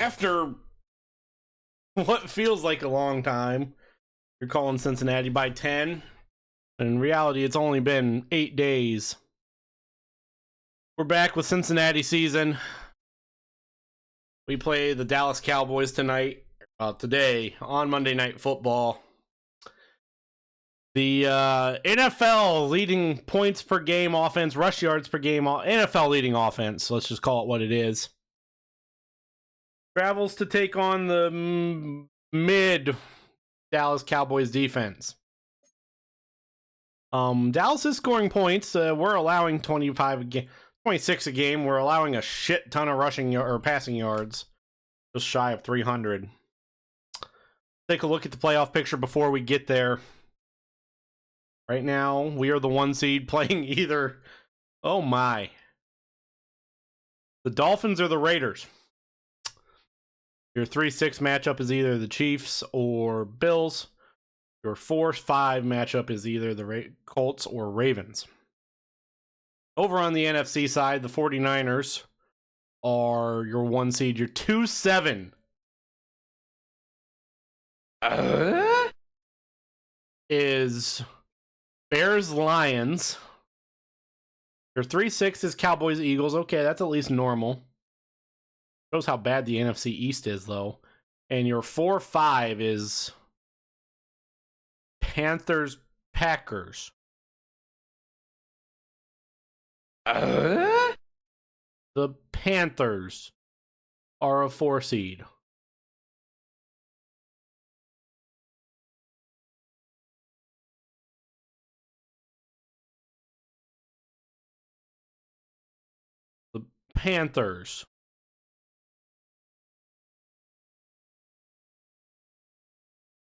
after what feels like a long time, you're calling Cincinnati by 10. And in reality, it's only been 8 days. We're back with Cincinnati season. We play the Dallas Cowboys today on Monday Night Football. The NFL leading points per game offense, rush yards per game, NFL leading offense, let's just call it what it is, travels to take on the mid Dallas Cowboys defense. Dallas is scoring points. We're allowing 26 a game. We're allowing a shit ton of passing yards, just shy of 300. Take a look at the playoff picture before we get there. Right now, we are the 1 seed playing either. Oh my. The Dolphins or the Raiders. Your 3-6 matchup is either the Chiefs or Bills. Your 4-5 matchup is either the Colts or Ravens. Over on the NFC side, the 49ers are your 1 seed. Your 2-7 is Bears Lions. Your 3-6 is Cowboys Eagles. Okay, that's at least normal. Shows how bad the NFC East is, though. And your 4-5 is Panthers Packers. The Panthers are a 4 seed. The Panthers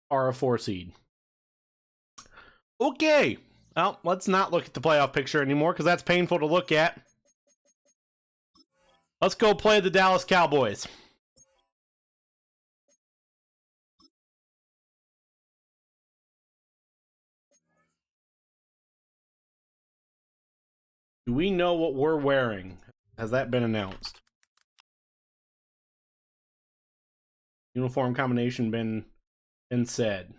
are a 4 seed. Okay. Well, let's not look at the playoff picture anymore because that's painful to look at. Let's go play the Dallas Cowboys. Do we know what we're wearing? Has that been announced? Uniform combination been said?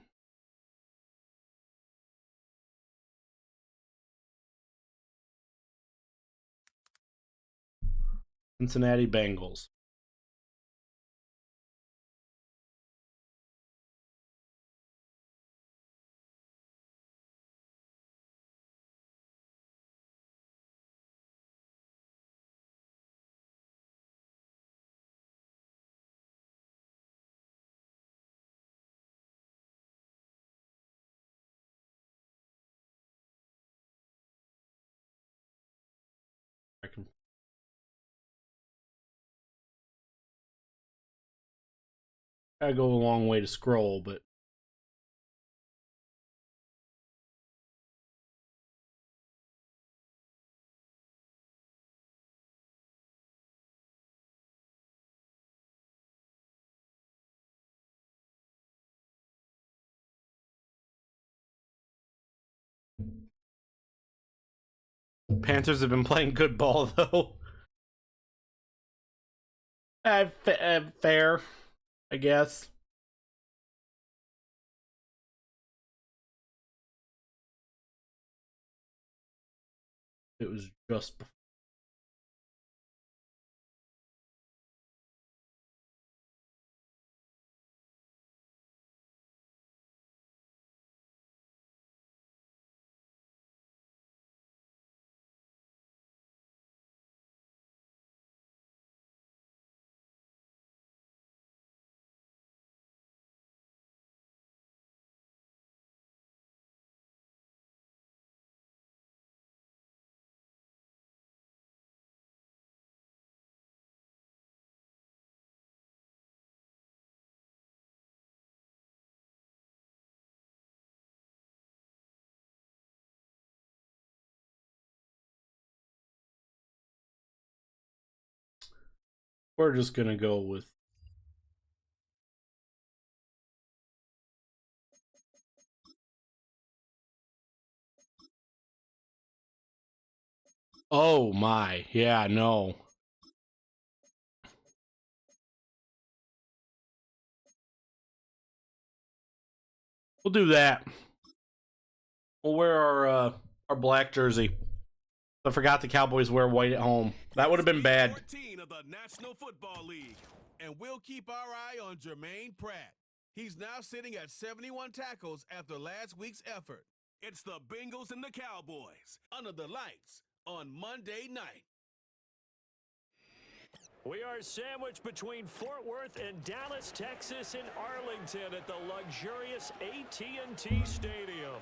Cincinnati Bengals. I go a long way to scroll, but Panthers have been playing good ball, though. Fair, I guess. It was just before. We're just gonna go with. Oh my, yeah, no. We'll do that. We'll wear our black jersey. I forgot the Cowboys wear white at home. That would have been bad. 14 of the National Football League, and we'll keep our eye on Jermaine Pratt. He's now sitting at 71 tackles after last week's effort. It's the Bengals and the Cowboys under the lights on Monday night. We are sandwiched between Fort Worth and Dallas, Texas, and Arlington at the luxurious AT&T Stadium.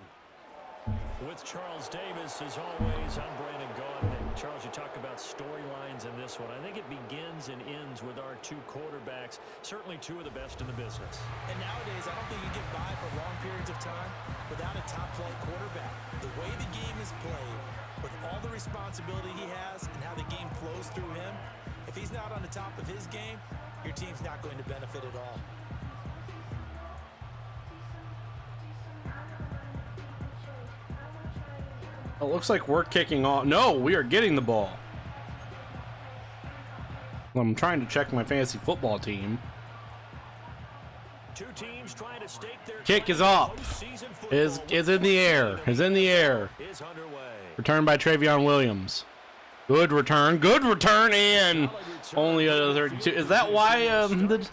With Charles Davis, as always, I'm Brandon Gaudin. And Charles, you talk about storylines in this one. I think it begins and ends with our two quarterbacks, certainly two of the best in the business. And nowadays, I don't think you get by for long periods of time without a top-flight quarterback. The way the game is played, with all the responsibility he has and how the game flows through him, if he's not on the top of his game, your team's not going to benefit at all. It looks like we're kicking off. No, we are getting the ball. I'm trying to check my fantasy football team. Two teams trying to stake their Kick is up. Is in the air. Is in the air. Returned by Travion Williams. Good return. Good return, and only a 32. Is that why the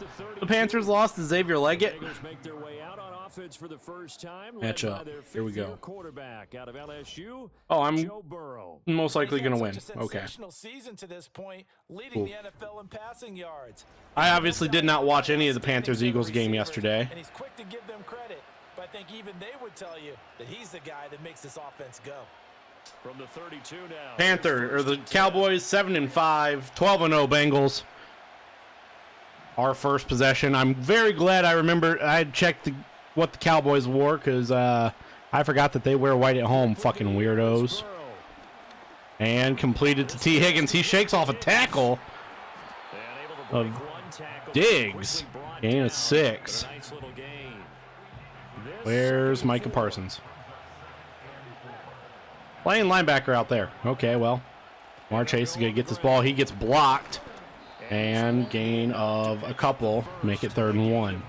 Panthers lost to Xavier Leggett? For the first time, matchup. Here we go. Quarterback out of LSU. Oh, I'm most likely going to win. Okay. Season to this point, leading the NFL in passing yards. I obviously did not watch any of the Panthers-Eagles game yesterday. And he's quick to give them credit, but I think even they would tell you that he's the guy that makes this offense go. From the 32 now. The Cowboys 7-5, 12-0 Bengals. Our first possession. I'm very glad I remember I had checked what the Cowboys wore, because I forgot that they wear white at home. Fucking weirdos. And completed to T. Higgins. He shakes off a tackle of Diggs. Gain of 6. Where's Micah Parsons? Playing linebacker out there. Okay, well, Jamar Chase is going to get this ball. He gets blocked. And gain of a couple. Make it 3rd and 1.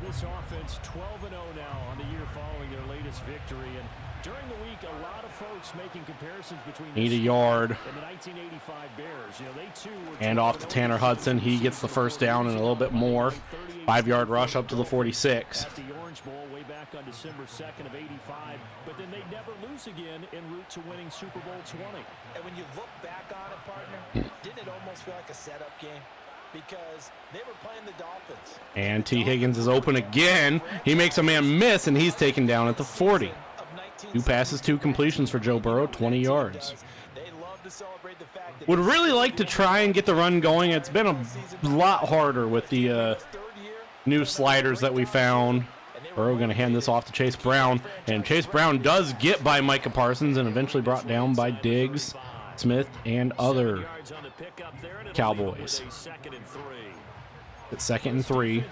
This offense 12-0 now on the year following their latest victory, and during the week a lot of folks making comparisons between need a yard and the 1985 Bears. You know, they too were and off to Tanner Hudson. He gets the first down and a little bit more. 5-yard rush up to the 46. At the Orange Bowl way back on December 2nd of 85, but then they never lose again en route to winning Super Bowl 20. And when you look back on it, partner, didn't it almost feel like a setup game? Because they were playing the Dolphins. And T. Higgins is open again. He makes a man miss, and he's taken down at the 40. 2 passes, 2 completions for Joe Burrow, 20 yards. Would really like to try and get the run going. It's been a lot harder with the new sliders that we found. Burrow going to hand this off to Chase Brown, and Chase Brown does get by Micah Parsons and eventually brought down by Diggs, Smith, and other Cowboys. It's 2nd and 3.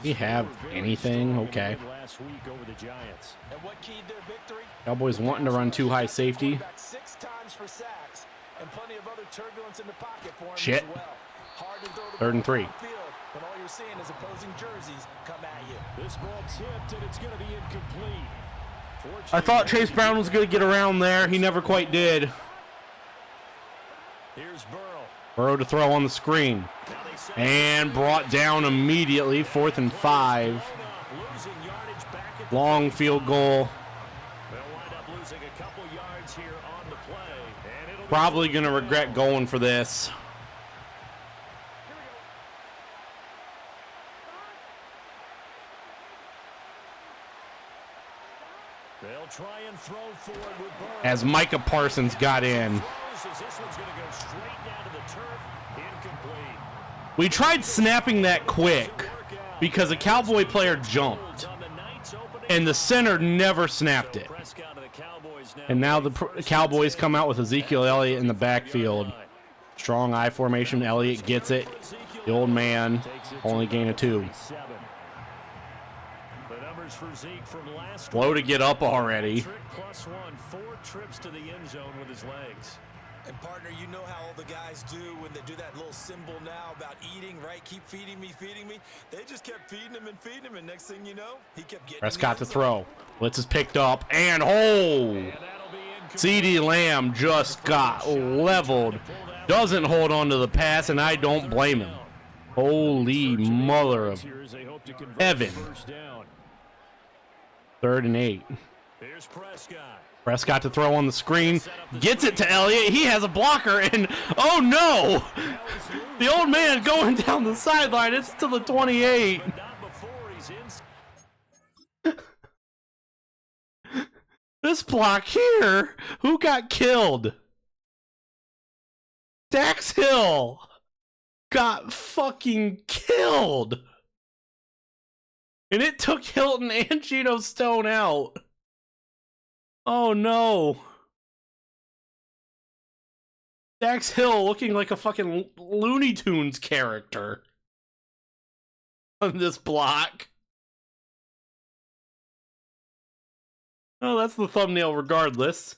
We have anything? Okay. Cowboys wanting to run too high safety. Shit. 3rd and 3. I thought Chase Brown was going to get around there. He never quite did. Burrow to throw on the screen. And brought down immediately. 4th and 5. Long field goal. Probably going to regret going for this. As Micah Parsons got in. We tried snapping that quick because a Cowboy player jumped, and the center never snapped it. And now the Cowboys come out with Ezekiel Elliott in the backfield. Strong I formation. Elliott gets it. The old man, only gain of 2. Slow to get up already. +1, 4 trips to the end zone with his legs. And partner, you know how all the guys do when they do that little symbol now about eating, right? Keep feeding me, feeding me. They just kept feeding him, and next thing you know, he kept getting. Prescott to throw. Blitz is picked up, and CeeDee Lamb just got leveled. Doesn't hold on to the pass, and I don't blame him. Holy mother of heaven. 3rd and 8. Here's Prescott. Prescott to throw on the screen. Gets it to Elliott. He has a blocker, and oh no! The old man going down the sideline. It's to the 28. This block here. Who got killed? Dax Hill got fucking killed. And it took Hilton and Geno Stone out. Oh no. Dax Hill looking like a fucking Looney Tunes character on this block. Oh, that's the thumbnail regardless.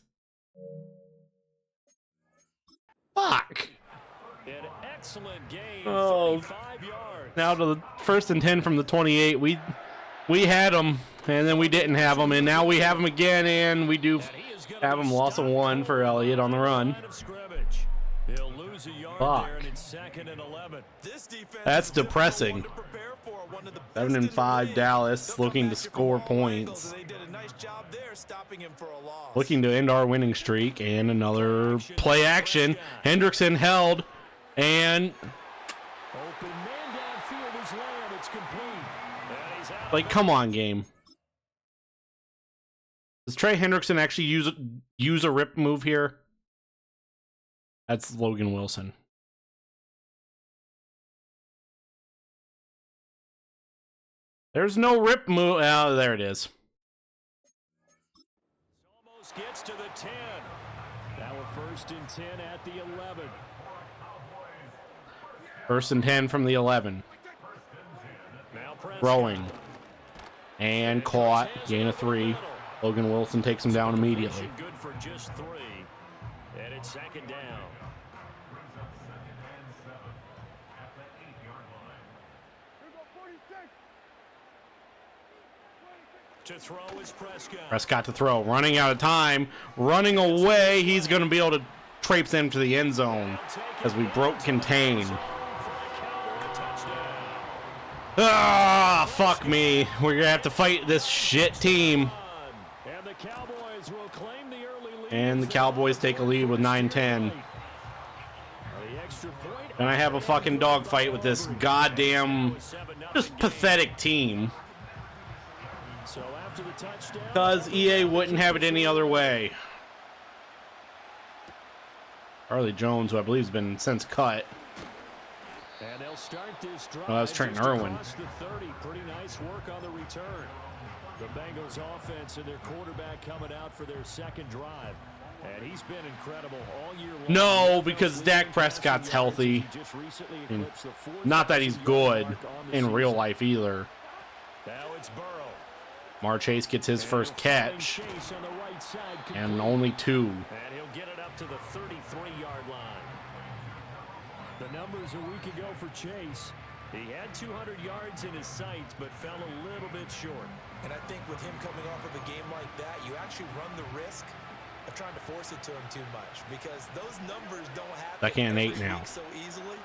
Fuck. An excellent game. Oh, 35 yards. Now to the 1st and 10 from the 28. We had them, and then we didn't have them, and now we have them again, and we do have them. Loss of 1 for Elliott on the run. He'll lose a yard Fuck. there, and it's 2nd and 11. That's depressing. 7 and 5 Dallas looking to score points. Looking to end our winning streak, and another play action. Hendrickson held, and Open man downfield is Lamb. It's complete. And he's out. like, come on, game. Does Trey Hendrickson actually use a rip move here? That's Logan Wilson. There's no rip move. Oh, there it is. Almost gets to the 10. Now we're 1st and 10 at the 11. 1st and 10 from the 11. Now Prescott. Throwing. And caught. Gain of 3. Logan Wilson takes him down immediately. Good for just 3. And it's 2nd down. To throw is Prescott. Prescott to throw. Running out of time. Running away. He's going to be able to traipse into the end zone as we broke contain. Ah, fuck me. We're going to have to fight this shit team. And the Cowboys will claim the early lead. And the Cowboys take a lead with 9-10. And I have a fucking dogfight with this goddamn, just pathetic team. So after the touchdown, Because EA wouldn't have it any other way. Charlie Jones, who I believe has been since cut. and they'll start this drive. Oh, that was Trent just Irwin. across the 30. Pretty nice work on the return. The Bengals offense and their quarterback coming out for their 2nd drive. And he's been incredible all year long. No, because Dak Prescott's healthy. And not that he's good in real life either. Now it's Burrow. Mar Chase gets his first catch. And only 2. And he'll get it up to the 33-yard line. The numbers a week ago for Chase. He had 200 yards in his sights, but fell a little bit short. And I think with him coming off of a game like that, you actually run the risk of trying to force it to him too much, because those numbers don't happen 2nd and 8 every now. week so easily,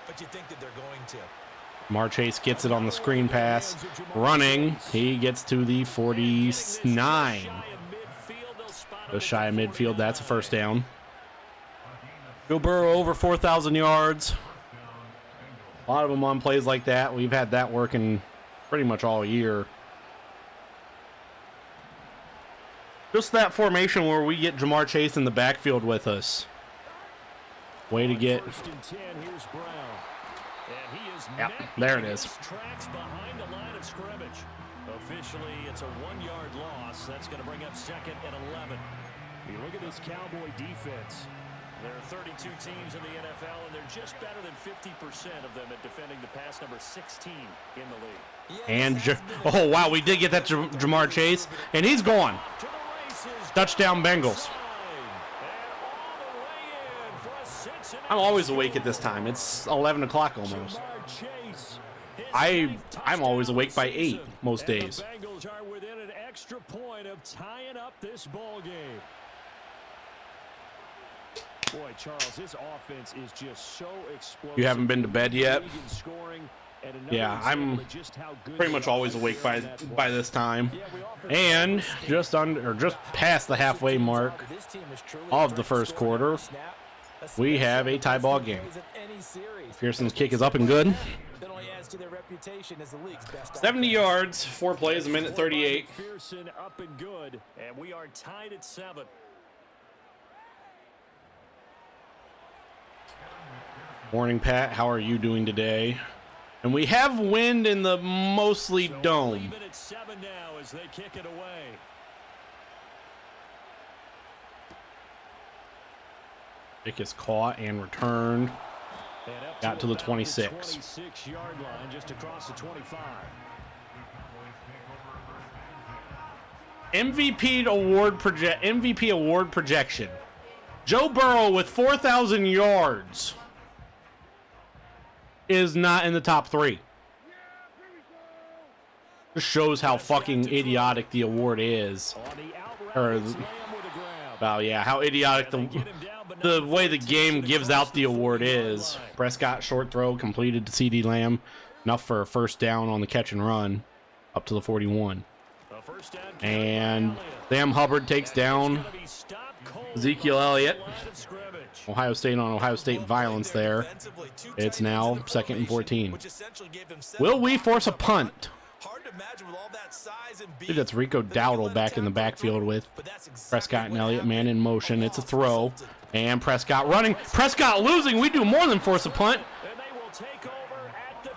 but you think that they're going to. Mar Chase gets it on the screen pass. Running. He gets to the 49. Just shy of midfield. That's a 1st down. Joe Burrow over 4,000 yards. A lot of them on plays like that. We've had that working pretty much all year. Just that formation where we get Jamar Chase in the backfield with us. Way to get. 1st and 10, here's Brown. And he is Yep, met there it in is. his tracks behind the line of scrimmage. Officially, it's a 1-yard loss. That's going to bring up 2nd and 11. You look at this Cowboy defense. There are 32 teams in the NFL, and they're just better than 50% of them at defending the pass, number 16 in the league. And, oh, wow, we did get that Jamar Chase. And he's gone. Touchdown Bengals. I'm always awake at this time. It's 11 o'clock almost. I'm always awake by 8 most days. The Bengals are within an extra point of tying up this ball game. Boy, Charles, this offense is just so explosive. You haven't been to bed yet? Yeah, I'm pretty much always awake by this time. And just past the halfway mark of the first quarter, we have a tie ball game. Pearson's kick is up and good. 70 yards, 4 plays, a minute 38. Pearson up and good, and we are tied at 7. Morning, Pat. How are you doing today? And we have wind in the mostly dome. Leave it at 7 now as they kick it away. Kick is caught and returned. Got to the 26. 26-yard line, just across the 25. MVP award projection. Joe Burrow with 4,000 yards is not in the top 3. Just shows how fucking idiotic the award is. Well, yeah, how idiotic the way the game gives out the award is. Prescott short throw completed to CD Lamb, enough for a first down on the catch and run up to the 41. And Sam Hubbard takes down Ezekiel Elliott. Ohio State on Ohio State violence there. It's now 2nd and 14. Will we force a punt? I think that's Rico Dowdle back in the backfield with Prescott and Elliott, man in motion. It's a throw. And Prescott running. Prescott losing. We do more than force a punt.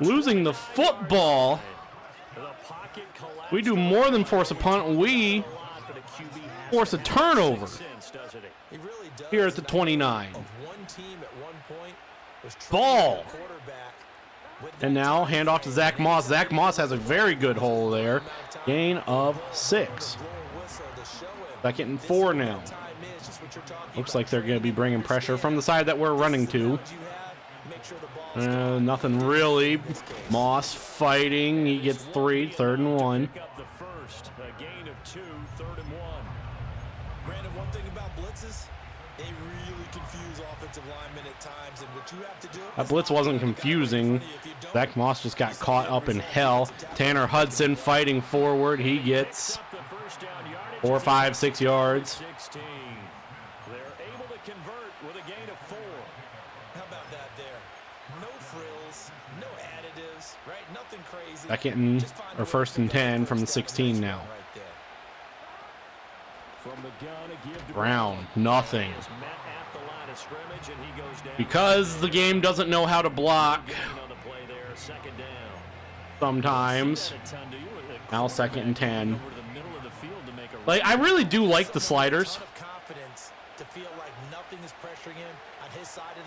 Losing the football. We do more than force a punt. We force a turnover here at the 29. Ball. And now handoff to Zach Moss. Zach Moss has a very good hole there. Gain of 6. 2nd and 4 now. Looks like they're going to be bringing pressure from the side that we're running to. Nothing really. Moss fighting. He gets 3. 3rd and 1. Brandon, one thing about blitzes, they really confuse offensive linemen at times, and what you have to do. That blitz wasn't confusing. Zach Moss just got caught up in hell. Tanner Hudson fighting forward. He gets 4, 5, 6 yards. They're able to convert with a gain of 4. How about that there? No frills, no additives, right? Nothing crazy. 1st and 10 from the 16 now. Brown, nothing. Because the game doesn't know how to block sometimes. Now 2nd and 10. Like, I really do like the sliders.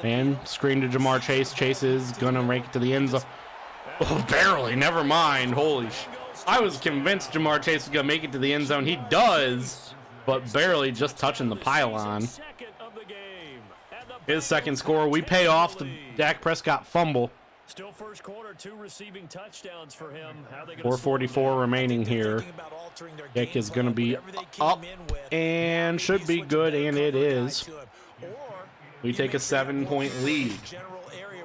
And screen to Jamar Chase. Chase is gonna make it to the end zone. Oh, barely. Never mind. Holy sh! I was convinced Jamar Chase was gonna make it to the end zone. He does, but barely, just touching the pylon. His 2nd score. We pay off the Dak Prescott fumble. Still first quarter, 2 receiving touchdowns for him. 4:44 remaining here. Kick is going to be up and should be good, and it is. We take a 7-point lead.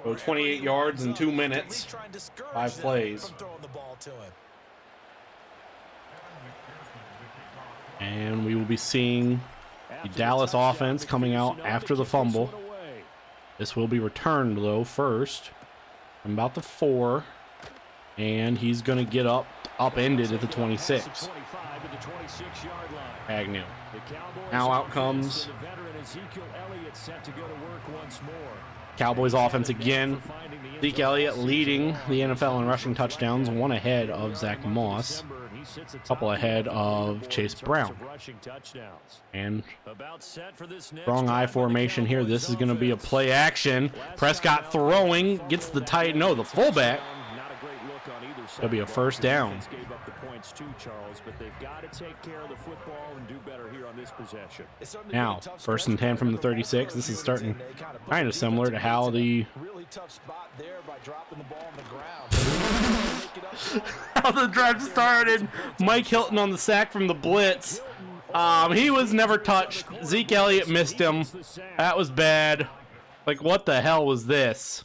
Go 28 yards in 2 minutes, 5 plays. And we will be seeing the Dallas offense coming out after the fumble. This will be returned, though, first. From about the 4. And he's going to get upended at the 26. Agnew. Now out comes Cowboys offense again. Zeke Elliott leading the NFL in rushing touchdowns, 1 ahead of Zach Moss, a couple ahead of Chase Brown. And strong I formation here. This is going to be a play action. Prescott throwing, gets the the fullback. It'll be a first down. points too, Charles, but they've got to take care of the football and do better here on this possession. Now, 1st and 10 from the 36. This is starting kind of similar to how the how the drive started. Mike Hilton on the sack from the blitz. He was never touched. Zeke Elliott missed him. That was bad. Like, what the hell was this?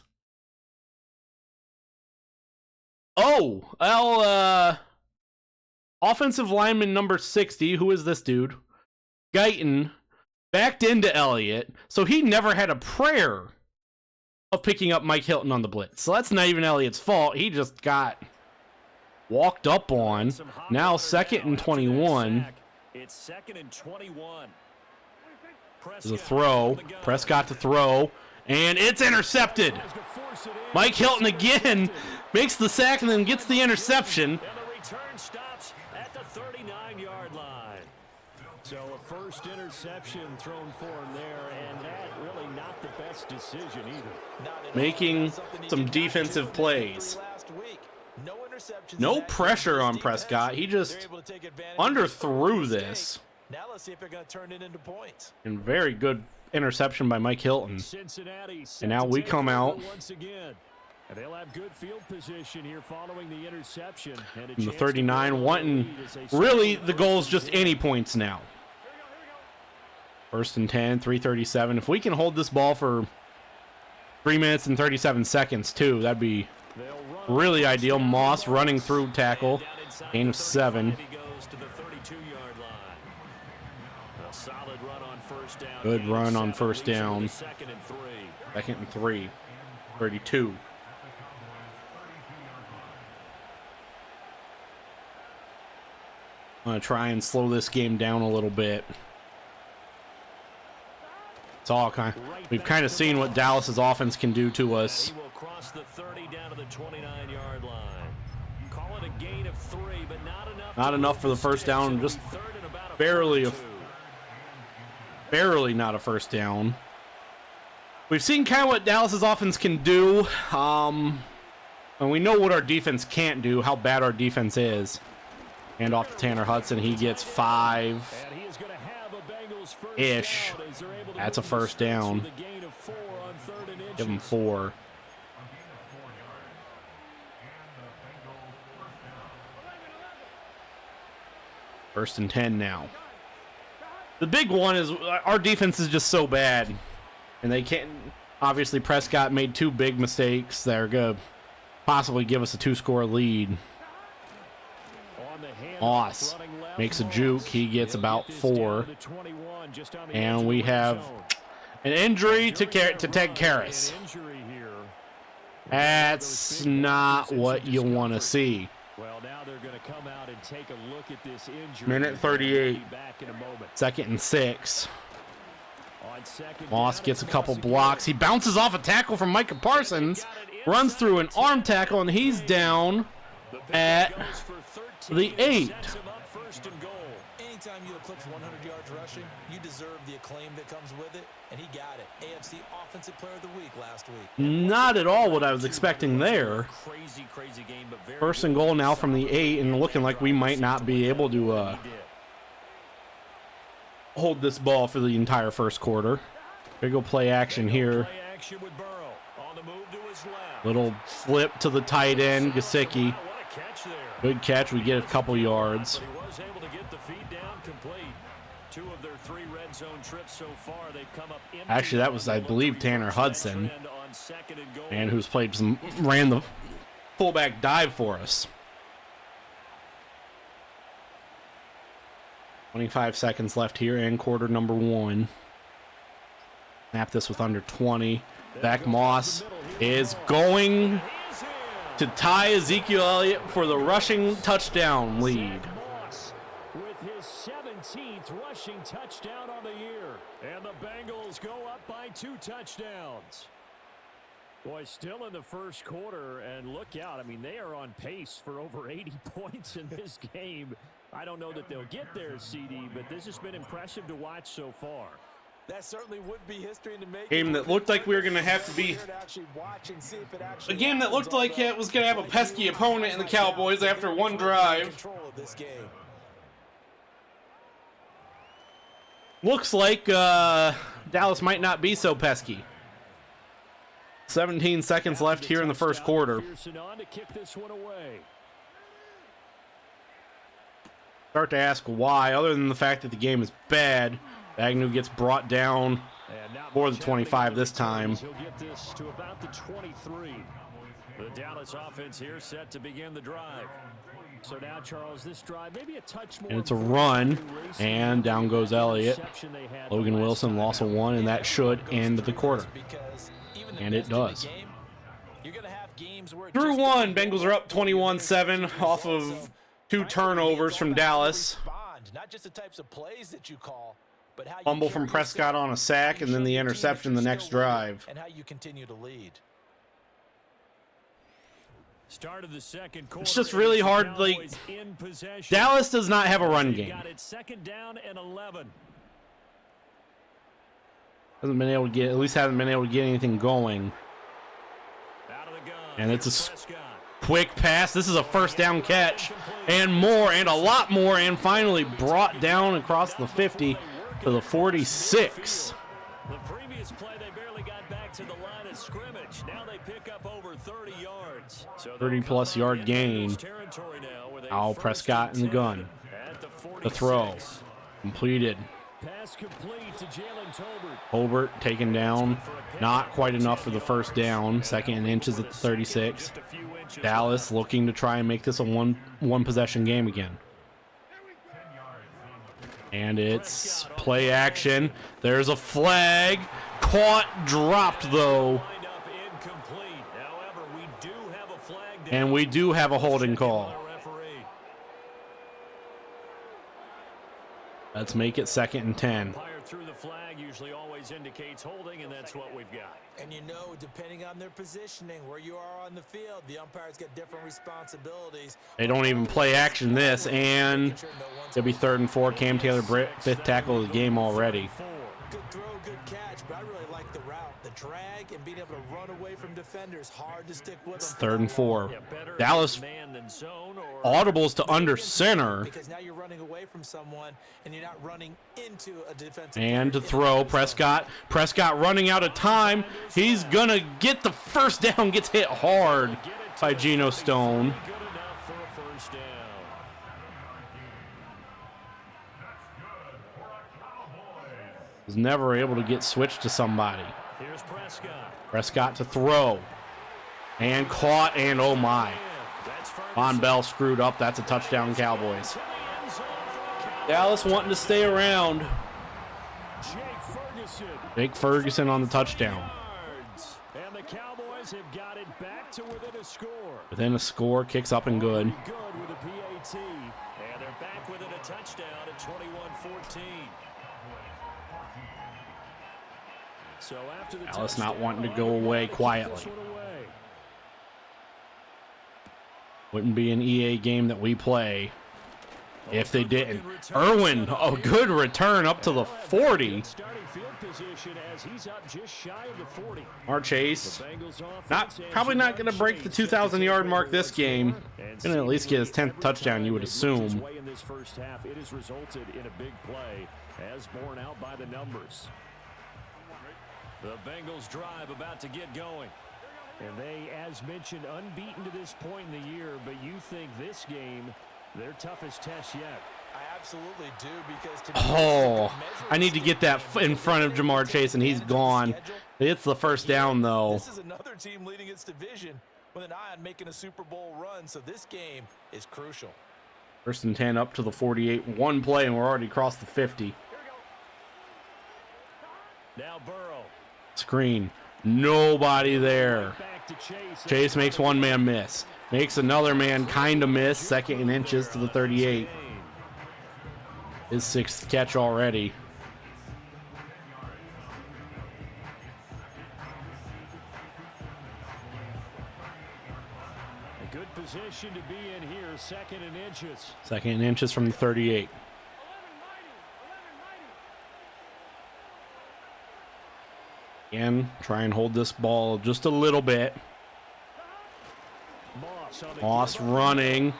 Oh, well, offensive lineman number 60, who is this dude? Guyton, backed into Elliott, so he never had a prayer of picking up Mike Hilton on the blitz. So that's not even Elliott's fault. He just got walked up on. Now 2nd and 21. It's 2nd and 21. There's a throw. Prescott to throw. And it's intercepted. Mike Hilton again makes the sack and then gets the interception. And the return stops at the 39-yard line. So a first interception thrown for him there, and that really not the best decision either. Making some defensive plays. No pressure on Prescott. He just underthrew this. Now let's see if they're going to turn it into points. And very good interception by Mike Hilton. And now we come out. Once again. And they'll have good field position here following the interception. From the 39, wanting really the goal is just any points now. 1st and 10, 3:37. If we can hold this ball for 3 minutes and 37 seconds too, that'd be really ideal. Moss running through tackle. Gain of 7. Good run on 1st down. 2nd and 3. 32. I'm going to try and slow this game down a little bit. It's all we've kind of seen what Dallas's offense can do to us. He will cross the 30 down to the 29-yard line. Call it a gain of 3, but not enough for the 1st down, just barely not a 1st down. We've seen kind of what Dallas's offense can do, and we know what our defense can't do, how bad our defense is. Hand off to Tanner Hudson. He gets 5-ish. That's a 1st down. Give him 4. First and 10 now. The big one is our defense is just so bad. And they can't... Obviously, Prescott made 2 big mistakes that are going to possibly give us a 2-score lead. Moss makes a juke. He gets about 4. And we have an injury to Ted Karras. That's not what you want to see. Well, now they're going to come out and take a look at this injury. Minute 38. 2nd and 6. Moss gets a couple blocks. He bounces off a tackle from Micah Parsons. Runs through an arm tackle, and he's down at the 8. Anytime you eclipse 100 yards rushing, you deserve the acclaim that comes with it, and he got it. AFC Offensive Player of the Week last week. Not at all what I was expecting there. Crazy game, but very 1st and goal now from the 8, and looking like we might not be able to hold this ball for the entire 1st quarter. Big go play action here. Little flip to the tight end, Gesicki. Good catch. We get a couple yards. Actually, that was, I believe, Tanner Hudson, and who's ran the fullback dive for us. 25 seconds left here in quarter number 1. Snap this with under 20. Zach Moss is going to tie Ezekiel Elliott for the rushing touchdown lead. With his 17th rushing touchdown on the year. And the Bengals go up by 2 touchdowns. Boy, still in the 1st quarter, and look out. I mean, they are on pace for over 80 points in this game. I don't know that they'll get there, CD, but this has been impressive to watch so far. That certainly would be history in the making. Game that looked like we were going to have to be a game that looked like it was going to have a pesky opponent in the Cowboys after one drive. Looks like Dallas might not be so pesky. 17 seconds left here in the first quarter. Start to ask why, other than the fact that the game is bad. Agnew gets brought down for the 25 this time. He'll get this to about the 23. The Dallas offense here set to begin the drive. So now, Charles, this drive maybe a touch more. And it's a run, and down goes Elliott. Logan Wilson lost a 1, and that should end the quarter. And it does. Through 1, Bengals are up 21-7 off of 2 turnovers from Dallas. Not just the types of plays that you call, but how you Fumble from Prescott on a sack, and then the interception the next drive. and how you continue to lead. Start of the second quarter. It's just really hard. Like, Dallas does not have a run game. Got it second down and 11. Hasn't been able to get, at least haven't been able to get anything going. Out of the gun. And it's a quick pass. This is a first down catch, and more, and a lot more, and finally brought down across the 50 to the 46. The previous play, they barely got back to the line of scrimmage. Now they pick up over 30 yards. So 30-plus yard gain. Al Prescott in the gun. The throw completed. Pass complete to Jalen Tolbert. Tolbert taken down. Not quite enough for the first down. Second and inches at the 36. Dallas looking to try and make this a one possession game again. And it's play action. There's a flag. Caught, dropped though. And we do have a holding call. Let's make it second and 10. Through the flag usually always indicates holding, and that's what we've got. And you know, depending on their positioning, where you are on the field, the umpires get different responsibilities. They don't even play action this, and it'll be 3rd and 4. Cam Taylor-Britt, 5th tackle of the game already. Good throw, good catch, but I really like the route, the drag, and being able to run away from defenders. Hard to stick with It's them. 3rd and 4. Dallas audibles to under center. Because now you're running away from someone, and you're not running into a defensive. And to throw, Prescott. Prescott running out of time. He's going to get the first down. Gets hit hard by Geno Stone. Was never able to get switched to somebody. Here's Prescott. Prescott to throw. And caught, and oh my. Von Bell screwed up. That's a touchdown, Cowboys. Dallas wanting to stay around. Jake Ferguson on the touchdown. And the Cowboys have got it back to within a score. Within a score, kicks up and good. Good with a PAT. And they're back within a touchdown at 21-14. So after the Dallas not wanting to go away quietly. Wouldn't be an EA game that we play if they didn't. Irwin, a good return up to the 40. Jamar Chase, probably not going to break the 2,000-yard mark this game. Going to at least get his 10th touchdown, you would assume. In this first half, it has resulted in a big play, as borne out by the numbers. The Bengals drive about to get going. And they, as mentioned, unbeaten to this point in the year, but you think this game, their toughest test yet? I absolutely do, because I need to get that in front of Jamar Chase, and he's gone. It's the first down, though. This is another team leading its division with an eye on making a Super Bowl run, so this game is crucial. 1st and 10 up to the 48. One play, and we're already across the 50. Now Burrow. Screen. Nobody there. Chase makes one man miss. Makes another man kind of miss. 2nd and inches to the 38. His 6th catch already. A good position to be in here. 2nd and inches. 2nd and inches from the 38. Again, try and hold this ball just a little bit. Moss running,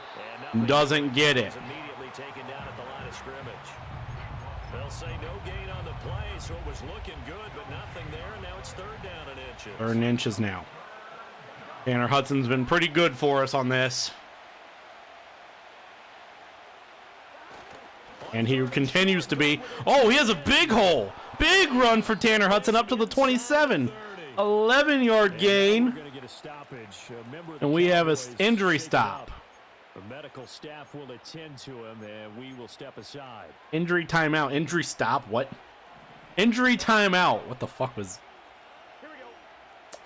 doesn't get it. Immediately taken down at the line of scrimmage. They'll say no gain on the play, so it was looking good, but nothing there, and now it's third down and inches. 3rd and inches now. Tanner Hudson's been pretty good for us on this. And he continues to be. Oh, he has a big hole. Big run for Tanner Hudson up to the 27. 11-yard gain. And we have an injury stop. The medical staff will attend to him, and we will step aside. Injury timeout. Injury stop. What? Injury timeout. What the fuck was...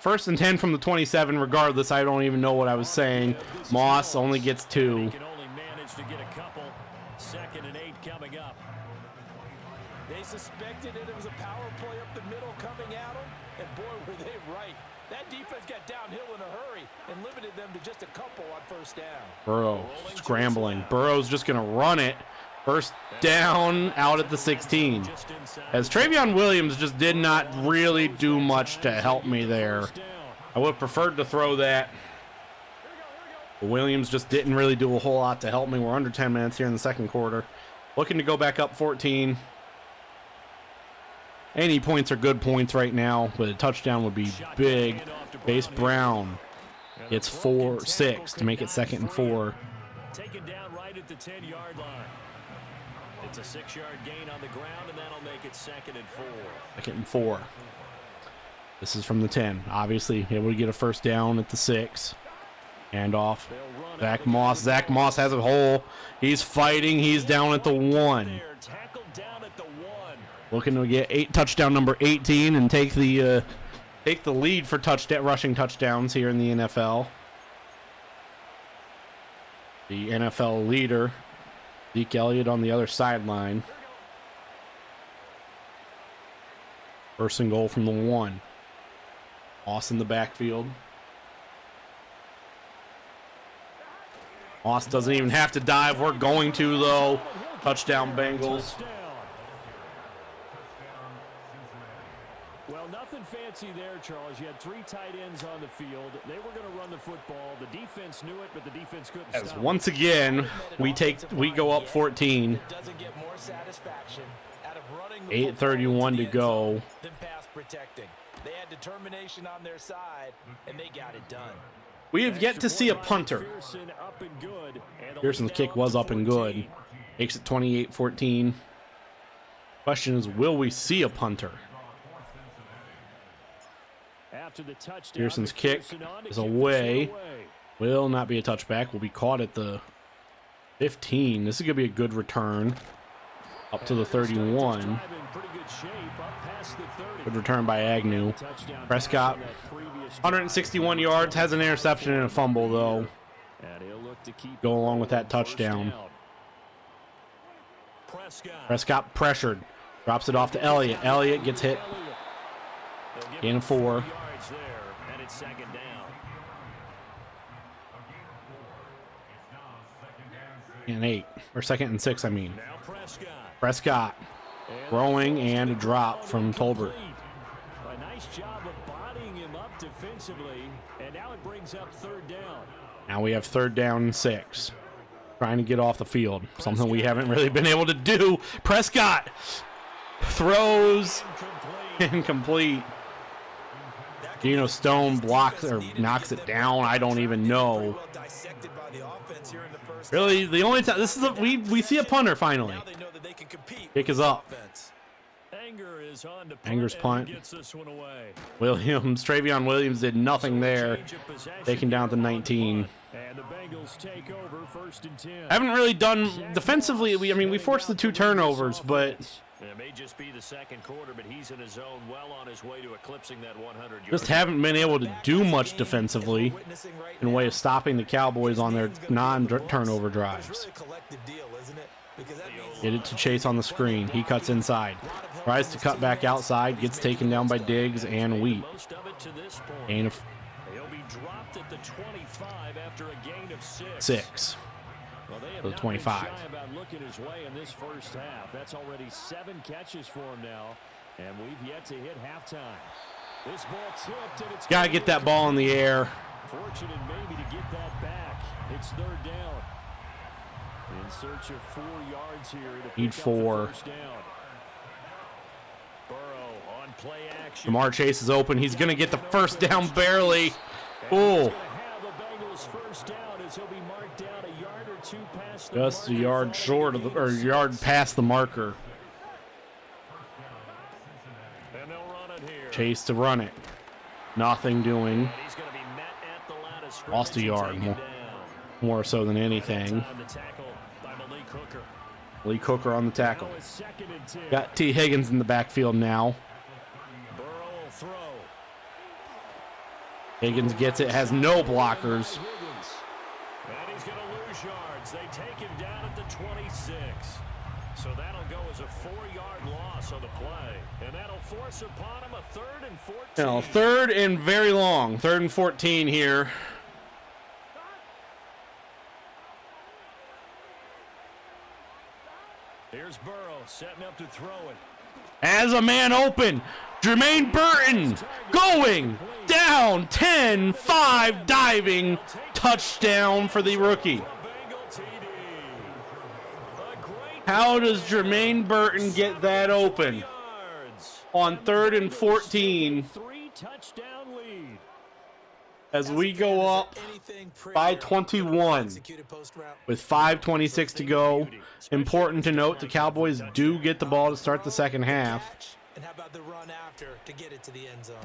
1st and 10 from the 27. Regardless, I don't even know what I was saying. Moss only gets 2. He can only manage to get a couple. 2nd and 8 coming up. They suspected it was a power play up the middle coming at them, and boy, were they right. That defense got downhill in a hurry and limited them to just a couple on 1st down. Burrow scrambling. Burrow's just going to run it. 1st down out at the 16. As Travion Williams just did not really do much to help me there. I would have preferred to throw that. But Williams just didn't really do a whole lot to help me. We're under 10 minutes here in the 2nd quarter. Looking to go back up 14. Any points are good points right now, but a touchdown would be big. Base Brown gets 4-6 to make it 2nd and 4. Taken down right at the 10-yard line. It's a 6-yard gain on the ground, and that'll make it 2nd and 4. 2nd and 4. This is from the 10. Obviously, able to get a 1st down at the 6. Hand off. Zach Moss. Zach Moss has a hole. He's fighting. He's down at the 1. Looking to get touchdown number 18 and take the lead for rushing touchdowns here in the NFL. The NFL leader, Zeke Elliott, on the other sideline. 1st and goal from the 1. Moss in the backfield. Moss doesn't even have to dive. We're going to, though. Touchdown, Bengals. Well, nothing fancy there, Charles. You had 3 tight ends on the field. They were going to run the football. The defense knew it, but the defense couldn't As stop once again, we go up 14. 8:31 to go. They had determination on their side, and they got it done. We have yet to see a punter. Pearson's kick was up and good. Makes it 28-14. Question is, will we see a punter? Pearson's kick is away. Will not be a touchback. Will be caught at the 15. This is going to be a good return. Up to the 31. Good return by Agnew. Prescott, 161 yards. Has an interception and a fumble, though. Go along with that touchdown. Prescott pressured. Drops it off to Elliott. Elliott gets hit. Gain of 4. And 8. Or 2nd and 6, I mean. Prescott throwing and a drop from Tolbert. A nice job of bodying him up defensively, and now it brings up 3rd down. Now we have 3rd down and 6. Trying to get off the field. Something we haven't really been able to do. Prescott throws incomplete. Geno Stone blocks or knocks it down. I don't even know. Really, the only time this is we see a punter finally. Kick is up. Anger's punt. Williams, Travion Williams did nothing there. Taken down to 19. And the Bengals take over 1st and 10. Haven't really done defensively. We forced the 2 turnovers, but it may just be the 2nd quarter, but he's in his zone, well on his way to eclipsing that 100. Just haven't been able to do much defensively in a way of stopping the Cowboys on their non-turnover drives. Get it to Chase on the screen. He cuts inside. Tries to cut back outside. Gets taken down by Diggs and Wheat. Gain of He'll be dropped at the 25 after a gain of 6. Well, they have The 25. about looking his way in this 1st half. That's already 7 catches for him now, and we've yet to hit halftime. This ball tipped, and it's Got to get that ball in the air. fortunate maybe to get that back. It's third down. In search of 4 yards here to pick Need up the 4. first down. Burrow on play action. Jamar Chase is open. He's going to get the first down barely. And he's Ooh. gonna have the Bengals first down as he'll be marked down a yard or 2 past the Just a marker yard following short of the the, or gain. yard past the marker. And they'll run it here. Chase to run it. Nothing doing. And he's gonna be met at the line of scrimmage Lost a and yard. taken down. More so than anything. Time to tackle by Malik Hooker. Lee Cooker on the tackle. Now it's 2nd and 10. Got T. Higgins in the backfield now. Burrow will throw. Higgins gets it. Has no blockers. Higgins. And he's going to lose yards. They take him down at the 26. So that'll go as a 4-yard loss on the play. And that'll force upon him a 3rd and 14. No, 3rd and very long. 3rd and 14 here. Here's Burrow setting up to throw it. As a man open. Jermaine Burton going down 10-5 diving touchdown for the rookie. A Bengal TD. A great How does Jermaine Burton get that open yards. on 3rd and 14 3-touchdown lead. as we go up by 21 with 5:26 to go? Important to note the Cowboys do get the ball to start the second half. And how about the run after to get it to the end zone?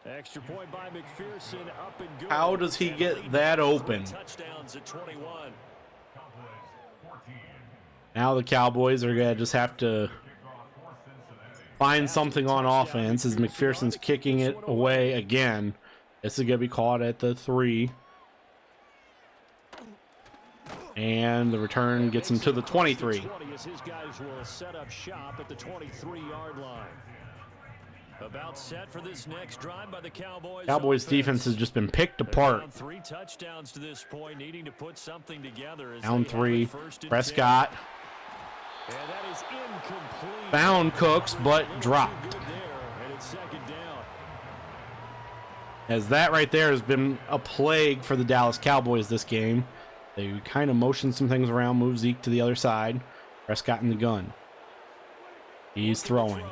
Extra point by McPherson, up and good. How does he get that open? Touchdowns at 21. Now the Cowboys are going to just have to find something on offense as McPherson's kicking it away again. This is going to be caught at the 3. And the return gets him to the 23. As his guys will set up shop at the 23-yard line. About set for this next drive by the Cowboys. Cowboys defense has just been picked apart. Down 3 touchdowns to this point, needing to put something together. Down 3. Prescott And that is incomplete. found Cooks but dropped. Good there, and it's 2nd down. As that right there has been a plague for the Dallas Cowboys this game. They kind of motion some things around, move Zeke to the other side. Prescott in the gun. He's throwing.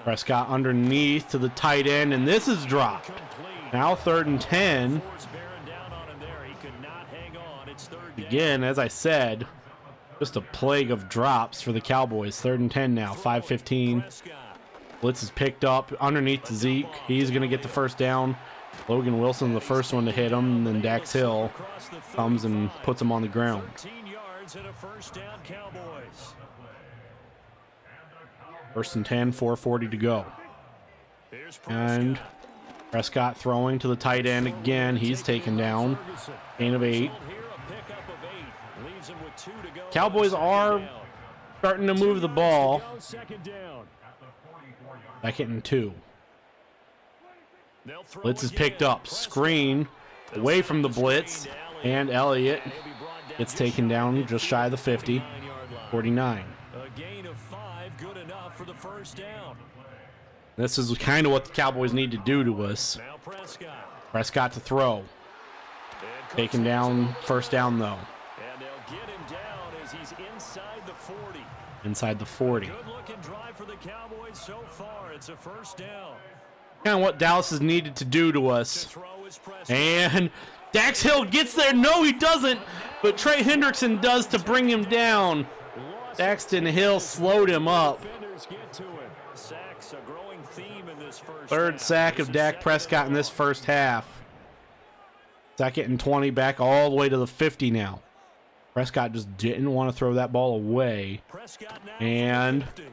Prescott underneath to the tight end, and this is dropped. Now 3rd and 10. Again, as I said, just a plague of drops for the Cowboys. 3rd and 10 now, 5:15. Blitz is picked up underneath to Zeke. He's going to get the first down. Logan Wilson, the first one to hit him, and then Dax Hill comes and puts him on the ground. 13 yards and a first down, Cowboys. 1st and 10, 4:40 to go. And Prescott throwing to the tight end again. He's taken down. Gain of 8. Cowboys are starting to move the ball. 2nd and 2. Blitz is picked up. Screen away from the blitz. And Elliott gets taken down just shy of the 50. 49. A gain of 5, good enough for the first down. This is kind of what the Cowboys need to do to us. Now Prescott. Prescott to throw. Taken down, first down though. And they'll get him down as he's inside the 40. Inside the 40. Good looking drive for the Cowboys so far. It's a first down. Kind of what Dallas has needed to do to us. Throw is Prescott. And Dax Hill gets there. No, he doesn't. But Trey Hendrickson does to bring him down. Daxton Hill slowed him up. Defenders get to it. Sacks a growing theme in this first 3rd half. sack of Dak Prescott in this first half. 2nd and 20, back all the way to the 50 now. Prescott just didn't want to throw that ball away. Prescott now And for the 50.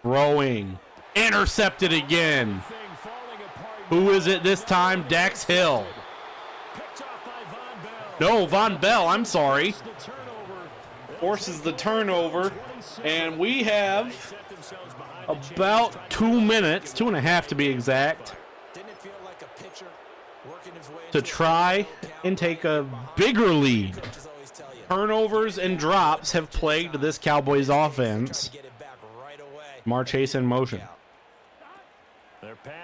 throwing. Intercepted again. Thing falling apart. Who is it this time? Dax Hill. Picked off by Von Bell. No, Von Bell, I'm sorry. The turnover. Forces the turnover. And we have Set themselves behind the about 2 minutes, 2.5 to be exact, Didn't it feel like a pitcher working his way to try and take a bigger lead. Coaches always tell you, Turnovers and drops have plagued this Cowboys offense. get it back right away. Jamar Chase in motion.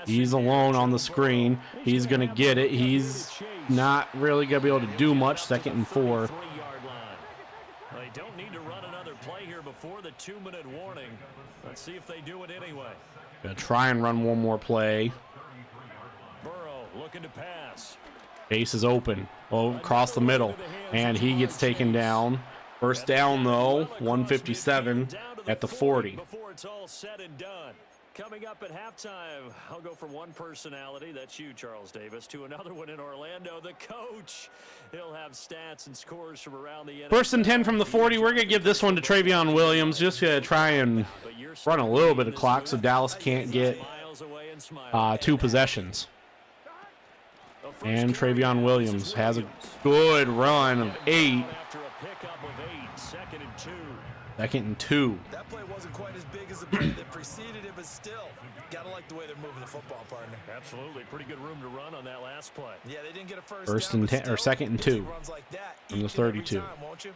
He's alone on the screen. He's going to get it. He's not really going to be able to do much. 2nd and 4. They don't need to run another play here before the 2-minute warning. Let's see if they do it anyway. Gonna try and run one more play. Burrow looking to pass. Chase is open. Oh, across the middle. And he gets taken down. First down, though. 157 at the 40. Before it's all said and done. Coming up at halftime, I'll go from one personality, that's you, Charles Davis, to another one in Orlando, the coach. He'll have stats and scores from around the NFL. 1st and 10 from the 40. We're going to give this one to Travion Williams. Just going to try and run a little bit of clock so Dallas can't get 2 possessions. And Travion Williams has a good run of 8. 2nd and 2. That play wasn't quite as big as the play that preceded it, but still, gotta like the way they're moving the football, partner. Absolutely, pretty good room to run on that last play. Yeah, they didn't get a first and 10 or 2nd and 2 from the 32. Time, won't you?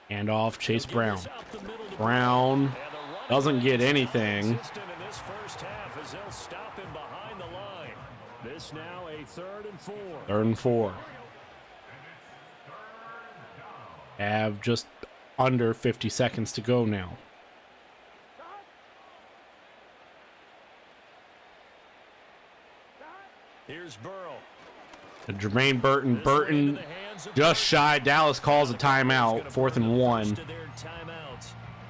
Hand off, Chase Brown. Brown doesn't get anything. This now a 3rd and 4. 3rd and 4. Have just under 50 seconds to go now. Here's Burrow. Jermaine Burton just shy. Dallas calls a timeout. 4th and 1.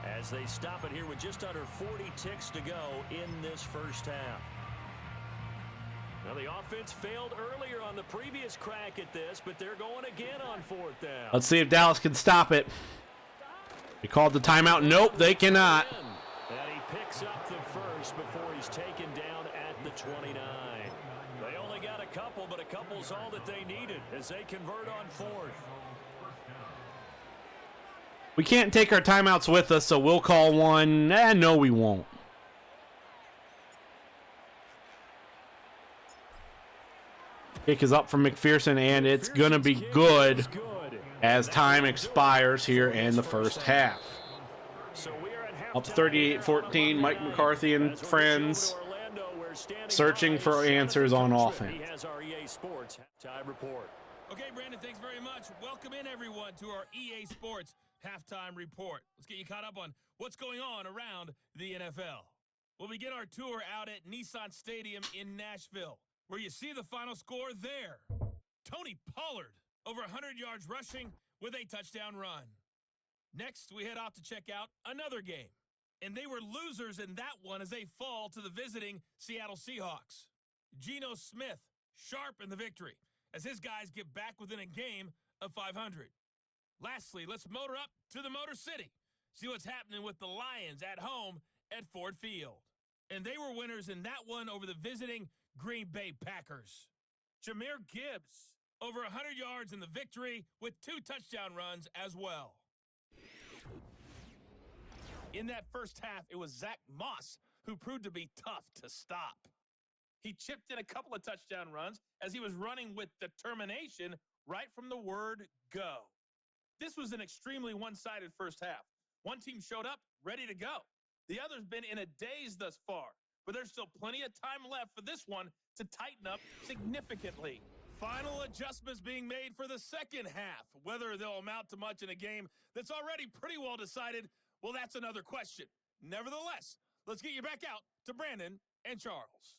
As they stop it here with just under 40 ticks to go in this first half. Now the offense failed earlier on the previous crack at this, but they're going again on 4th down. Let's see if Dallas can stop it. They called the timeout. Nope, they cannot. And he picks up the first before he's taken down at the 29. They only got a couple, but a couple's all that they needed as they convert on 4th. We can't take our timeouts with us, so we'll call one. No, we won't. Kick is up from McPherson, and it's going to be good as time expires here in the first half. Up 38-14, Mike McCarthy and friends searching for answers on offense. Okay, Brandon, thanks very much. Welcome in, everyone, to our EA Sports Halftime Report. Let's get you caught up on what's going on around the NFL. We'll begin our tour out at Nissan Stadium in Nashville, where you see the final score there. Tony Pollard, over 100 yards rushing with a touchdown run. Next, we head off to check out another game. And they were losers in that one as they fall to the visiting Seattle Seahawks. Geno Smith, sharp in the victory, as his guys get back within a game of 500. Lastly, let's motor up to the Motor City. See what's happening with the Lions at home at Ford Field. And they were winners in that one over the visiting Green Bay Packers. Jahmyr Gibbs, over 100 yards in the victory with 2 touchdown runs as well. In that first half, it was Zach Moss who proved to be tough to stop. He chipped in a couple of touchdown runs as he was running with determination right from the word go. This was an extremely one-sided first half. One team showed up ready to go. The other's been in a daze thus far, but there's still plenty of time left for this one to tighten up significantly. Final adjustments being made for the second half. Whether they'll amount to much in a game that's already pretty well decided, well, that's another question. Nevertheless, let's get you back out to Brandon and Charles.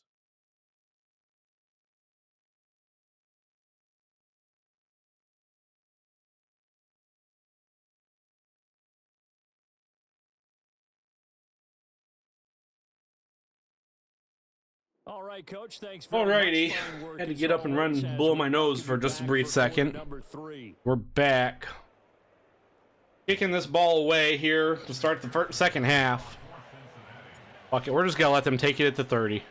All right, Coach, thanks. Alrighty, had to get up and run, blow my nose for just a brief second. We're back. Kicking this ball away here to start the second half. Fuck it, we're just gonna let them take it at the 30.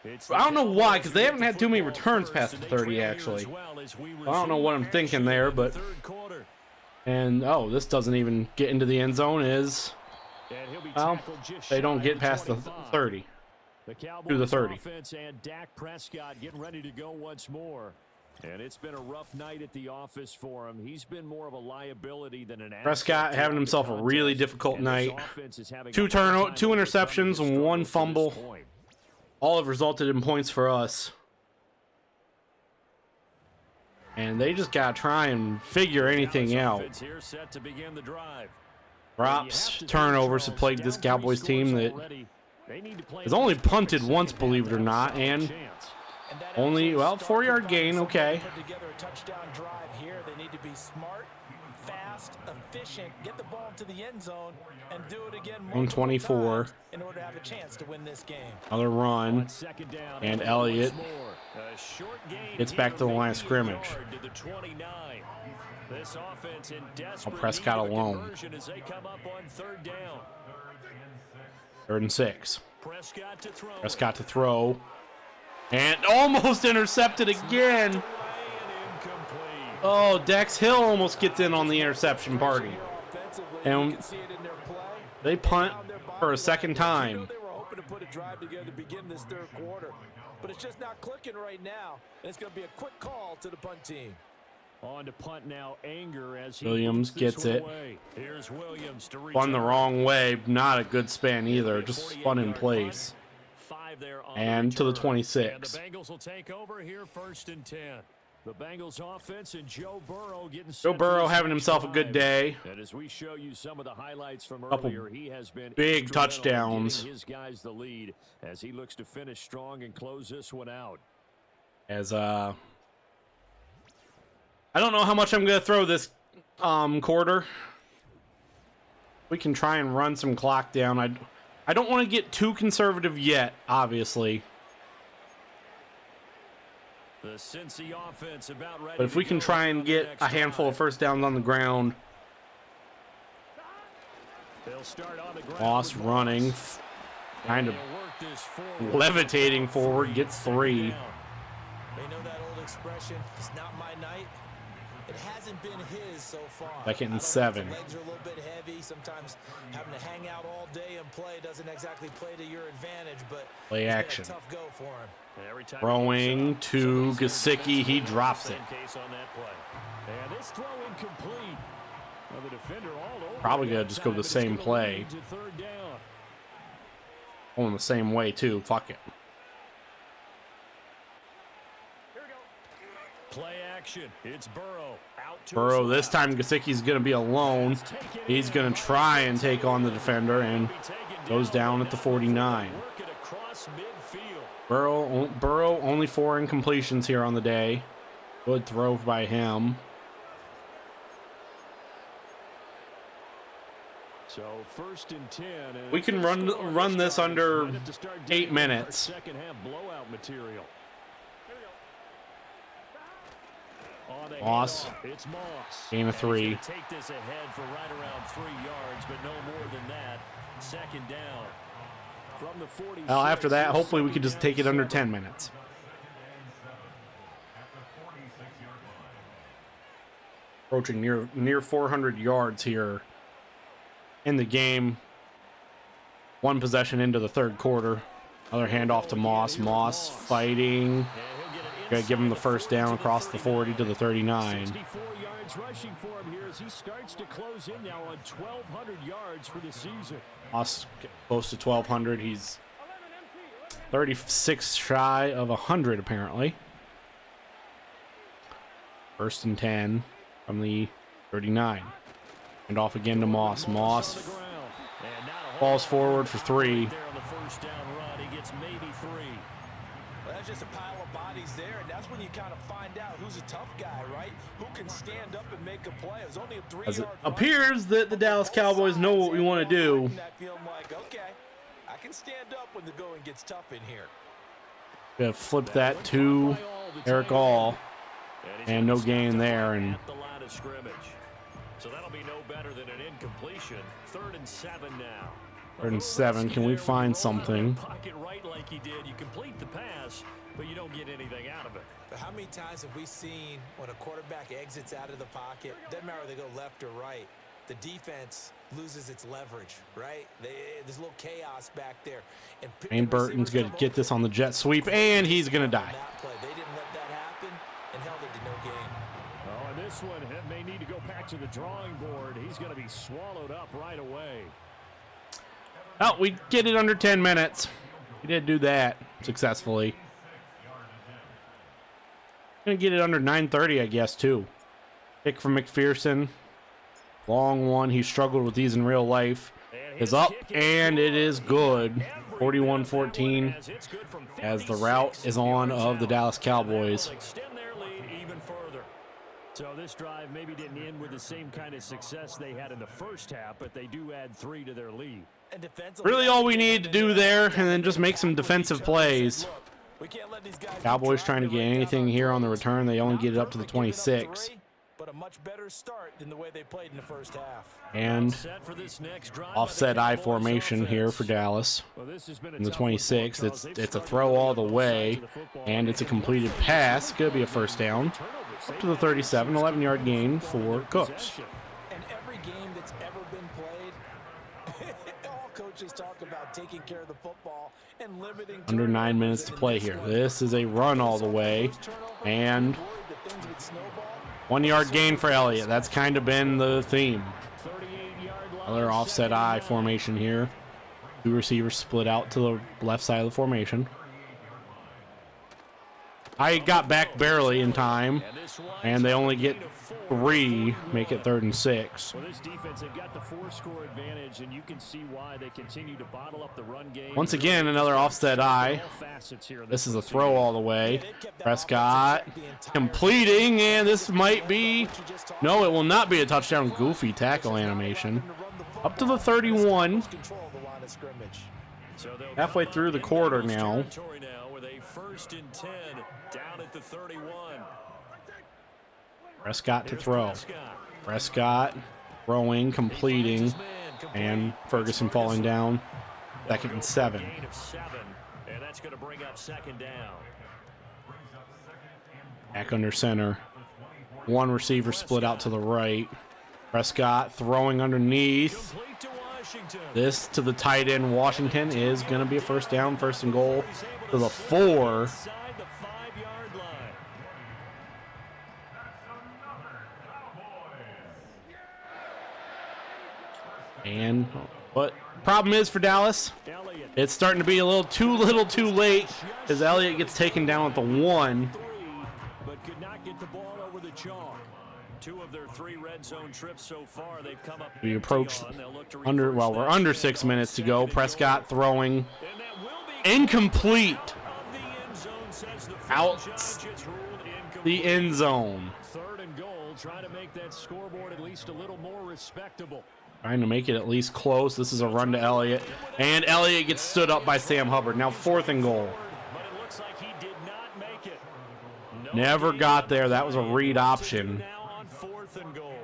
I don't know why, because they haven't had too many returns past the 30, actually. I don't know what I'm thinking there, but... And, oh, this doesn't even get into the end zone, well, they don't get past the 30. The Through the 30. Offense and Dak Prescott getting ready to go once more. And it's been a rough night at the office for him. He's been more of a liability than an asset. Prescott having himself a really difficult night. Two interceptions and one fumble. All have resulted in points for us. And they just got to try and figure anything out. Drops, turnovers have plagued this Cowboys team that has only punted once, believe it or not, and only, well, 4-yard gain, okay. Put together a touchdown drive here. They need to be smart, fast, efficient, get the ball to the end zone, and do it again multiple 124 times in order to have a chance to win this game. Another run, and Elliott gets back to the line of scrimmage. Prescott alone. 3rd and 6. Prescott to throw. And almost intercepted again. Oh, Dex Hill almost gets in on the interception party. And they punt for a second time. They were hoping to put a drive together to begin this 3rd quarter. But it's just not clicking right now. And it's going to be a quick call to the punt team. On to punt now, Anger as Williams gets it. Here's Williams to spun the wrong way. Not a good span either. Just spun in place. And to the 26. The Bengals will take over here 1st and 10. The Bengals offense and Joe Burrow getting Joe Burrow having himself a good day. And as we show you some of the highlights from Couple earlier, he has been big touchdowns. His guys the lead as he looks to finish strong and close this one out. As I don't know how much I'm going to throw this quarter. We can try and run some clock down. I don't want to get too conservative yet, obviously. The Cincy offense about ready. But if we can try and get a handful of first downs on the ground. Moss running, kind of levitating forward, gets 3. They know that old expression, it's not my night. It hasn't been his so far. 2nd and 7. The legs are a little bit heavy. Sometimes having to hang out all day and play doesn't exactly play to your advantage, but play action. Tough go for him. Throwing to Gesicki, he drops it. Probably gonna just go the same play. Going the same way too. Fuck it. Play action. It's Burrow. Burrow, this time Gesicki's going to be alone. He's going to try and take on the defender and goes down at the 49. Burrow only 4 incompletions here on the day. Good throw by him. So 1st and 10. We can run this under 8 minutes. Second half blowout material. Moss. Gain of 3. Take this ahead for right around 3 yards, but no more than that. 2nd down. From the 46, well, after that, hopefully we could just take it under 10 minutes. Approaching near 400 yards here in the game. 1 possession into the 3rd quarter. Another handoff to Moss. Moss fighting. Got to give him the first down across the 40 to the 39. 64 yards rushing for him here as he starts to close in now on 1,200 yards for the season. Moss close to 1,200. He's 36 shy of 100 apparently. 1st and 10 from the 39. And off again to Moss. Moss falls forward for 3. That's just a pile of bodies there, and that's when you kind of find out who's a tough guy, right? Who can stand up and make a play. It was only a 3-yard As it appears that the Dallas Cowboys know what we want to do. Like, okay, I can stand up when the going gets tough in here. Gonna flip that to Eric All, and no gain there. And so that'll be no better than an incompletion. 3rd and 7 now. 3rd and 7. Can we find something? Pocket right like he did. You complete the pass, but you don't get anything out of it. But how many times have we seen when a quarterback exits out of the pocket, doesn't matter whether they go left or right, the defense loses its leverage, right? There's a little chaos back there. And Burton's going to get this on the jet sweep, and he's going to die. They didn't let that happen and held a game. Oh, and this one may need to go back to the drawing board. He's going to be swallowed up right away. Oh, we get it under 10 minutes. We did do that successfully. Gonna get it under 9:30, I guess, too. Pick from McPherson. Long one. He struggled with these in real life. Is up, and it is good. 41-14 as the route is on of the Dallas Cowboys. So this drive maybe didn't end with the same kind of success they had in the first half, but they do add 3 to their lead. Really all we need to do there, and then just make some defensive plays. Cowboys trying to get anything here on the return. They only get it up to the 26. But a much better start than the way they played in the first half. And offset I formation here for Dallas. In the 26, it's a throw all the way, and it's a completed pass. Could be a first down. Up to the 37, 11-yard gain for Cooks. And every game that's ever been played, all coaches talk about taking care of the football and limiting. Under 9 minutes to play here. This is a run all the way, and 1-yard gain for Elliott. That's kind of been the theme. Another offset I formation here. 2 receivers split out to the left side of the formation. I got back barely in time, and they only get 3, make it 3rd and 6. Well, this defense, they've got the 4-score advantage, and you can see why they continue to bottle up the run game. Once again, another offset I. This is a throw all the way. Prescott completing, and this might be... No, it will not be a touchdown. Goofy tackle animation. Up to the 31. Halfway through the quarter now. First and 10 down at the 31. Prescott to throw. Prescott throwing, completing, and Ferguson falling down. 2nd and 7. And that's going to bring up 2nd down. Back under center. 1 receiver split out to the right. Prescott throwing underneath. This to the tight end. Washington is going to be a first down, 1st and goal to the 4. And what problem is for Dallas? It's starting to be a little too late as Elliott gets taken down at the 1. But could not get the ball over the chalk. 2 of their 3 red zone trips so far, they've come up. We approach we're under 6 minutes to go. Prescott throwing incomplete. Out the end zone. 3rd and goal, trying to make that scoreboard at least a little more respectable. Trying to make it at least close. This is a run to Elliott. And Elliott gets stood up by Sam Hubbard. Now 4th and goal. But it looks like he did not make it. Never got there. That was a read option. Now on 4th and goal.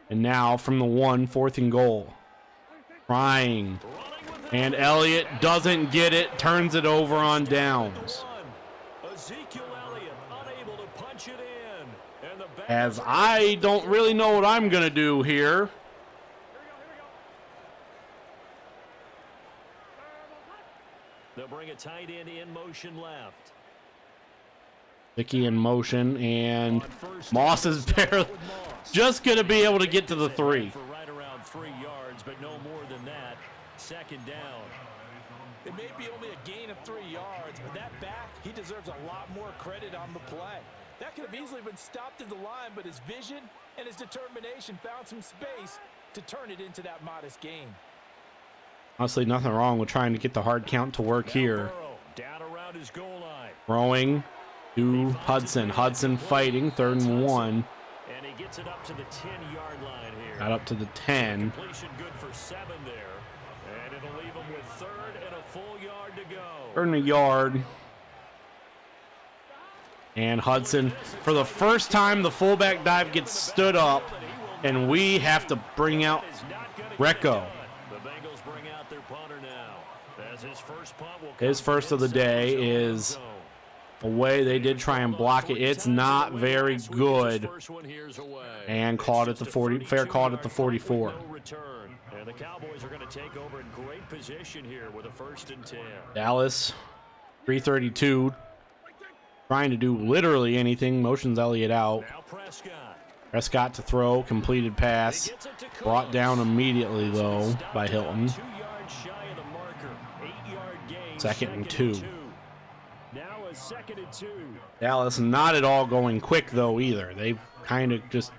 And now from the 1, 4th and goal. Trying. And Elliott doesn't get it. Turns it over on downs. Ezekiel Elliott unable to punch it in. And the As I don't really know what I'm going to do here. They'll bring a tight end in motion left. Vicky in motion, and Moss is barely just going to be able to get to the 3. For right around 3 yards, but no more than that. 2nd down. It may be only a gain of 3 yards, but that back, he deserves a lot more credit on the play. That could have easily been stopped at the line, but his vision and his determination found some space to turn it into that modest gain. Honestly, nothing wrong with trying to get the hard count to work here. Down around his goal line. Throwing to Hudson. Hudson fighting, 3rd and 1. And he gets it up to the 10-yard line here. Got up to the 10. Completion good for 7 there. And it'll leave him with 3rd and a full yard to go. 3rd and a yard. And Hudson, for the first time, the fullback dive gets stood up, and we have to bring out Recco. The Bengals bring out their punter now. As his first punt will His first of the day is away. They did try and block it. It's not very good. And caught at the 40. Fair caught at the 44. And the Cowboys are going to take over in great position here with a 1st and 10. Dallas, 3:32. trying to do literally anything. Motions Elliott out. Now Prescott. Prescott to throw, completed pass. Brought down immediately, though, by Hilton. 2 yards shy of the marker. 8-yard gain. Second and 2. Now a 2nd and 2. Dallas not at all going quick, though, either. They've kind of just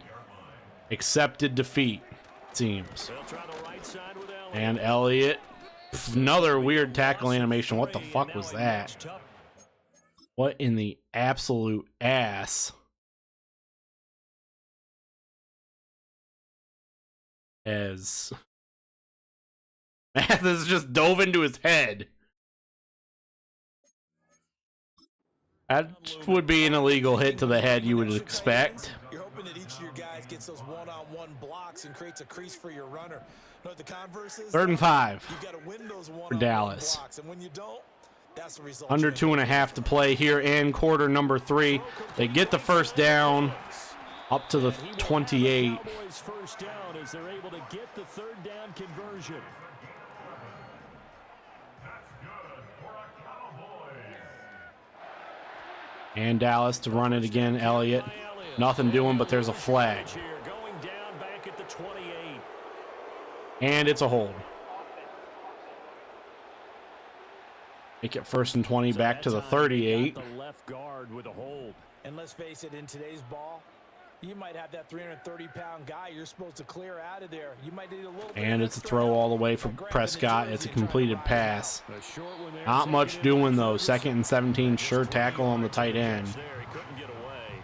accepted defeat, it seems. They'll try the right side with Elliott. And Elliott, another weird tackle animation. What the fuck was that? What in the absolute ass? As Mathis just dove into his head. That would be an illegal hit to the head, you would expect. You're hoping that each of your guys gets those one-on-one blocks and creates a crease for your runner. You know what the converse is? 3rd and 5 You've got to win those for Dallas. blocks, and when you don't, that's the result. Under 2.5 to play here in quarter number 3. They get the first down up to the 28. Cowboys first down as they're able to get the 3rd down conversion. And Dallas to run it again. Elliott, nothing doing, but there's a flag. Going down back at the 28. And it's a hold. Make it 1st and 20 back to the 38. The left guard with a hold. And let's face it, in today's ball, you might have that 330-pound guy you're supposed to clear out of there. You might need a little bit. And it's a throw all the way from Prescott. It's a completed pass. Not much doing, though. 2nd and 17, sure tackle on the tight end. He couldn't get away.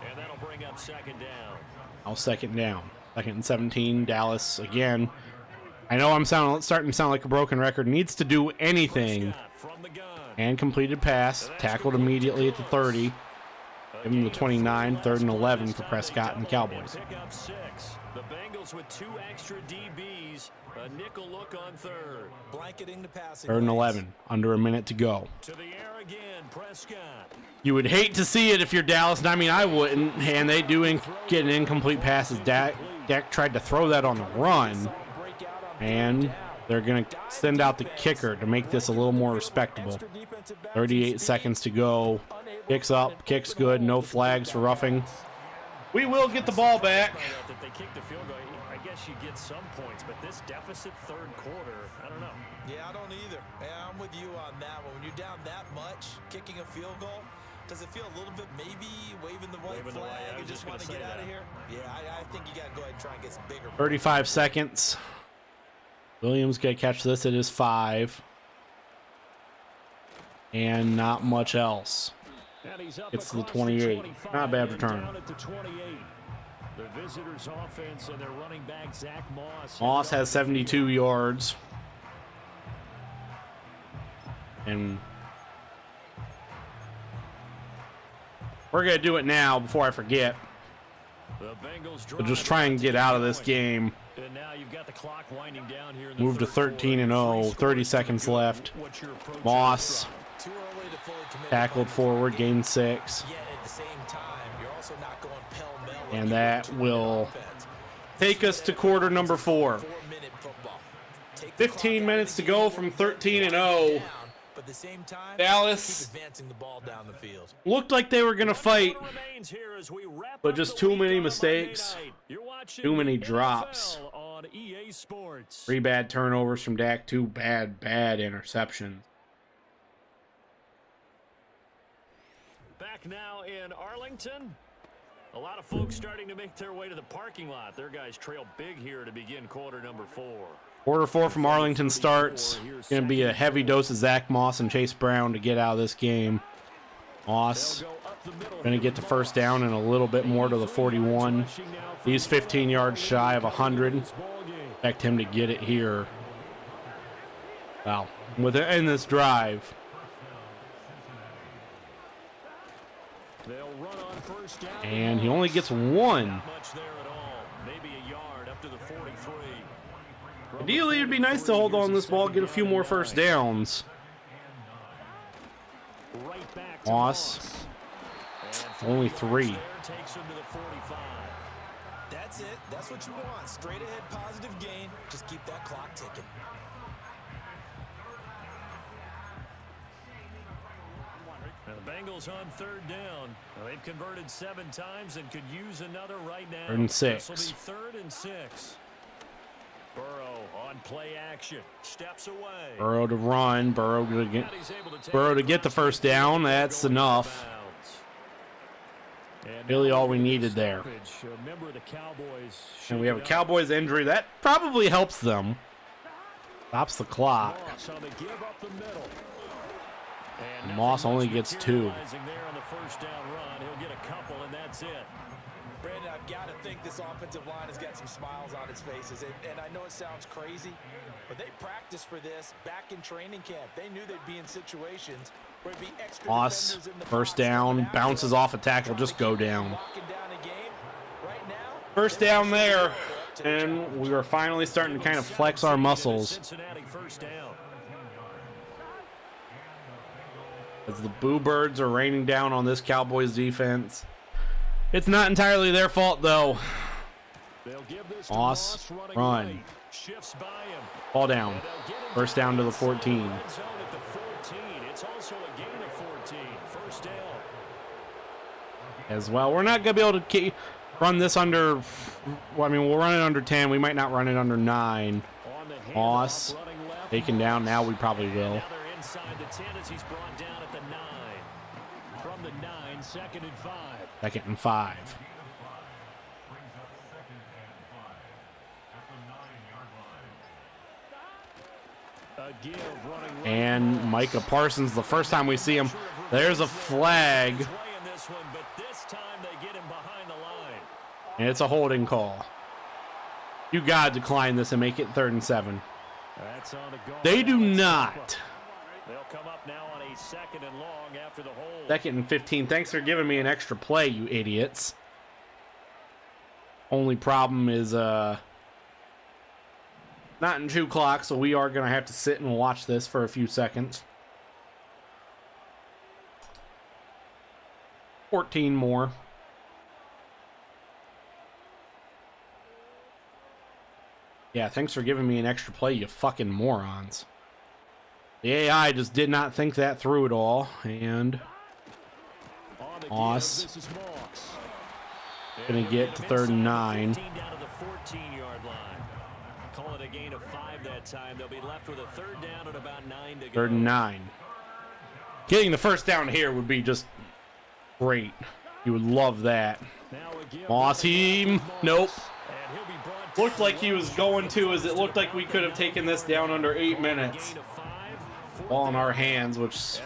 And that'll bring up 2nd down. Now 2nd down. 2nd and 17, Dallas again. I know I'm starting to sound like a broken record. Needs to do anything. And completed pass. Tackled immediately at the 30. Give him the 29, 3rd and 11 for Prescott and the Cowboys. Pick up 6. The Bengals with 2 extra DBs. A nickel look on 3rd. Blanketing the passing. 3rd and 11. Under a minute to go. To the air again, Prescott. You would hate to see it if you're Dallas, and I mean I wouldn't. And they do get an incomplete pass as Dak tried to throw that on the run. And they're going to send out the kicker to make this a little more respectable. 38 seconds to go. Kicks up, kicks good, no flags for roughing. We will get the ball back. If they kick the field goal, I guess you get some points, but this deficit 3rd quarter, I don't know. Yeah, I don't either. Yeah, I'm with you on that one. When you're down that much, kicking a field goal, does it feel a little bit maybe waving the white flag and just want to get out of here? Yeah, I think you got to go ahead and try and get some bigger. 35 seconds. Williams got to catch this. It is 5. And not much else. It's the 28. Not a bad return. The visitors' offense and their running back Zach Moss. Moss has 72 yards. And we're going to do it now before I forget. But just try and get out of this game. And now you've got the clock winding down here. Move to 13-0. 30 seconds left. Moss tackled forward, gained 6. And that will take us to quarter number 4. 15 minutes to go from 13-0. Dallas looked like they were going to fight, but just too many mistakes, too many drops. 3 bad turnovers from Dak, 2 bad interceptions. Back now in Arlington. A lot of folks starting to make their way to the parking lot. Their guys trail big here to begin quarter number 4. Quarter 4 from Arlington starts. Going to be a heavy dose of Zach Moss and Chase Brown to get out of this game. Moss going to get the first down and a little bit more to the 41. He's 15 yards shy of 100. Expect him to get it here. Wow. In this drive. And he only gets 1. Ideally, it'd be nice to hold on this ball, get a few more first downs. Moss, only 3. That's it. That's what you want. Straight ahead, positive gain. Just keep that clock ticking. And the Bengals on third down. Well, they've converted 7 times and could use another right now. 3rd and 6. This will be 3rd and 6. Burrow on play action. Steps away. Burrow to run. Burrow to get the first down. That's enough. Really all we needed there. And we have a Cowboys injury. That probably helps them. Stops the clock. Moss only gets 2. Brandon, I've got to think this offensive line has got some smiles on its faces. And I know it sounds crazy, but they practiced for this back in training camp. They knew they'd be in situations where it'd be extra Moss, defenders in the first box. down, bounces off a tackle, just go down. First down there, and we are finally starting to kind of flex our muscles. Cincinnati first down. As the Boo Birds are raining down on this Cowboys defense. It's not entirely their fault, though. Moss, run. Ball down. First down to the 14. It's also a gain of 14. First down. As well, we're not going to be able to run this under, well, I mean, we'll run it under 10. We might not run it under 9. Moss taken down. Now we probably will. Now they're inside the 10 as he's brought down at the 9. From the 9, 2nd and 5. 2nd and 5. And Micah Parsons, the first time we see him, there's a flag. And it's a holding call. You got to decline this and make it 3rd and 7. They do not. They'll come up now on a 2nd and long after the hold. 2nd and 15. Thanks for giving me an extra play, you idiots. Only problem is not in 2 o'clock, so we are going to have to sit and watch this for a few seconds. 14 more. Yeah, thanks for giving me an extra play, you fucking morons. The AI just did not think that through at all, and Moss gonna get to 3rd and 9. Down to the 14-yard line. Call it a gain of 5 that time. They'll be left with a 3rd down at about 9 to go. 3rd and 9. Getting the first down here would be just great. You would love that. Moss, nope. Looked like he was going to, as it looked like we could have taken this down under 8 minutes. Ball in our hands, which is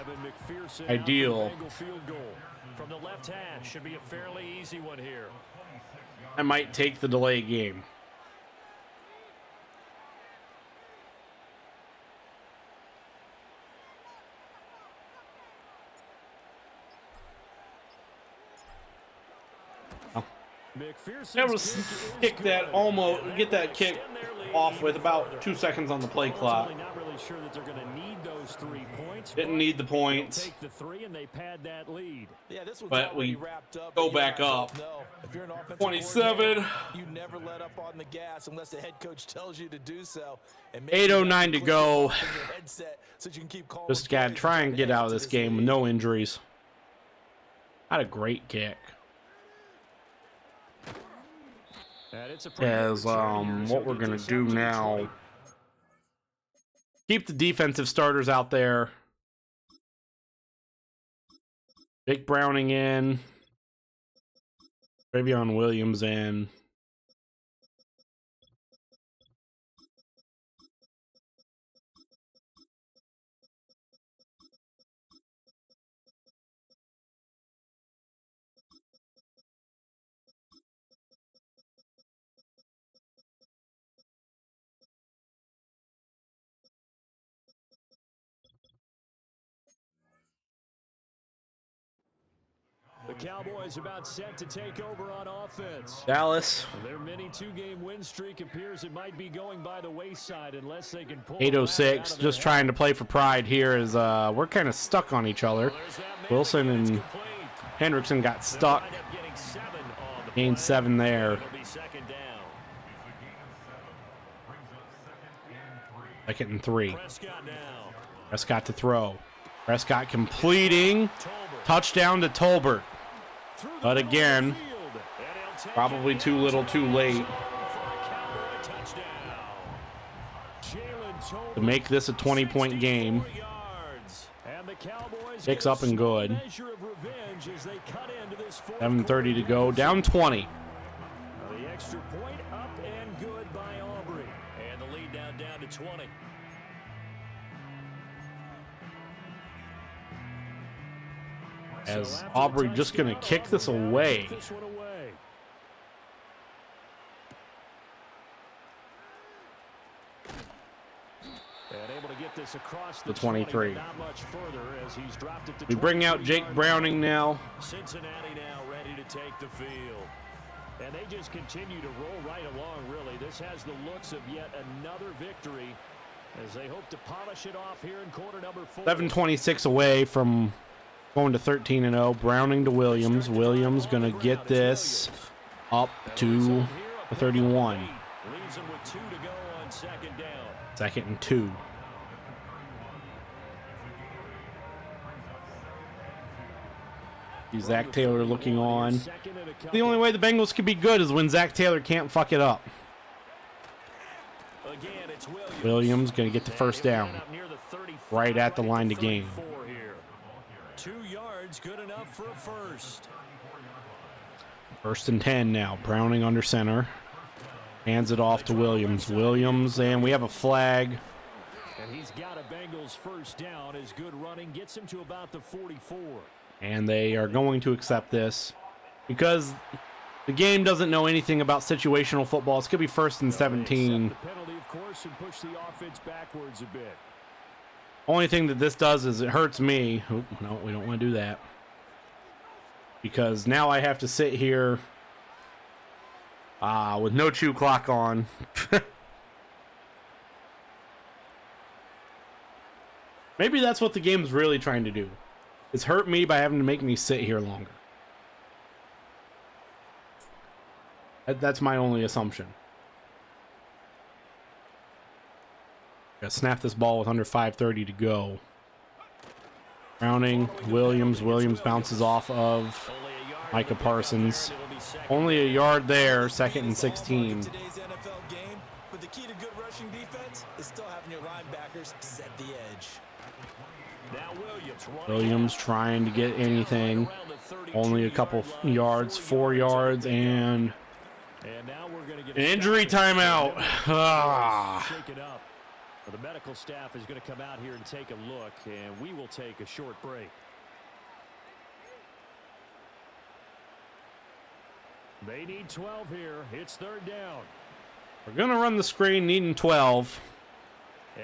ideal. From the left hash, should be a fairly easy one here. I might take the delay game. Able to kick that almost, get that kick off with about 2 seconds on the play clock. Not really sure that they're going to need those 3 points. Didn't need the points. Take the 3 and they pad that lead. Yeah, this one's But we wrapped up. go back up. If you're an offensive 27. You never let up on the gas unless the head coach tells you to do so. 8:09 to go. So you can keep calling. Just got to try and get out of this game with no injuries. Had a great kick. As what we're gonna do now, keep the defensive starters out there. Jake Browning in, Travion Williams in. The Cowboys about set to take over on offense. Dallas. Their mini 2-game win streak appears it might be going by the wayside unless they can pull 8:06. Just trying to play for pride here as we're kind of stuck on each other. Wilson and Hendrickson got stuck. Gained 7 there. 2nd and 3. Prescott to throw. Prescott completing. Touchdown to Tolbert. But again, probably too little too late to make this a 20-point game. 6 up and good. 7:30 to go. Down 20. The extra point up and good by Aubrey. And the lead now down to 20. As Aubrey just going to kick this away. The 23. We bring out Jake Browning now. Cincinnati now ready to take the field. And they just continue to roll right along, really. This has the looks of yet another victory as they hope to polish it off here in quarter number 4. 7:26 away from going to 13-0. Browning to Williams. Williams going to get this up to the 31. Leaves them with 2 to go on second down. 2nd and 2. Zach Taylor looking on. The only way the Bengals can be good is when Zach Taylor can't fuck it up. Williams going to get the first down. Right at the line to gain. 2 yards, good enough for a first. 1st and 10 now. Browning under center. Hands it off to Williams. Williams, and we have a flag. And he's got a Bengals first down. His good running gets him to about the 44. And they are going to accept this because the game doesn't know anything about situational football. It's going to be 1st and 17. The penalty, of course, and push the offense backwards a bit. Only thing that this does is it hurts me. Oh, no, we don't want to do that. Because now I have to sit here with no chew clock on. Maybe that's what the game's really trying to do. It's hurt me by having to make me sit here longer. That's my only assumption. Gotta snap this ball with under 5:30 to go. Browning, Williams. Williams bounces off of Micah Parsons. Only a yard there, 2nd and 16. Today's NFL game, but the key to good rushing defense is still having your linebackers set the edge. Williams trying to get anything. Only a couple yards, 4 yards, and an injury timeout. The medical staff is going to come out here and take a look, and we will take a short break. They need 12 here. It's 3rd down. We're going to run the screen, needing 12.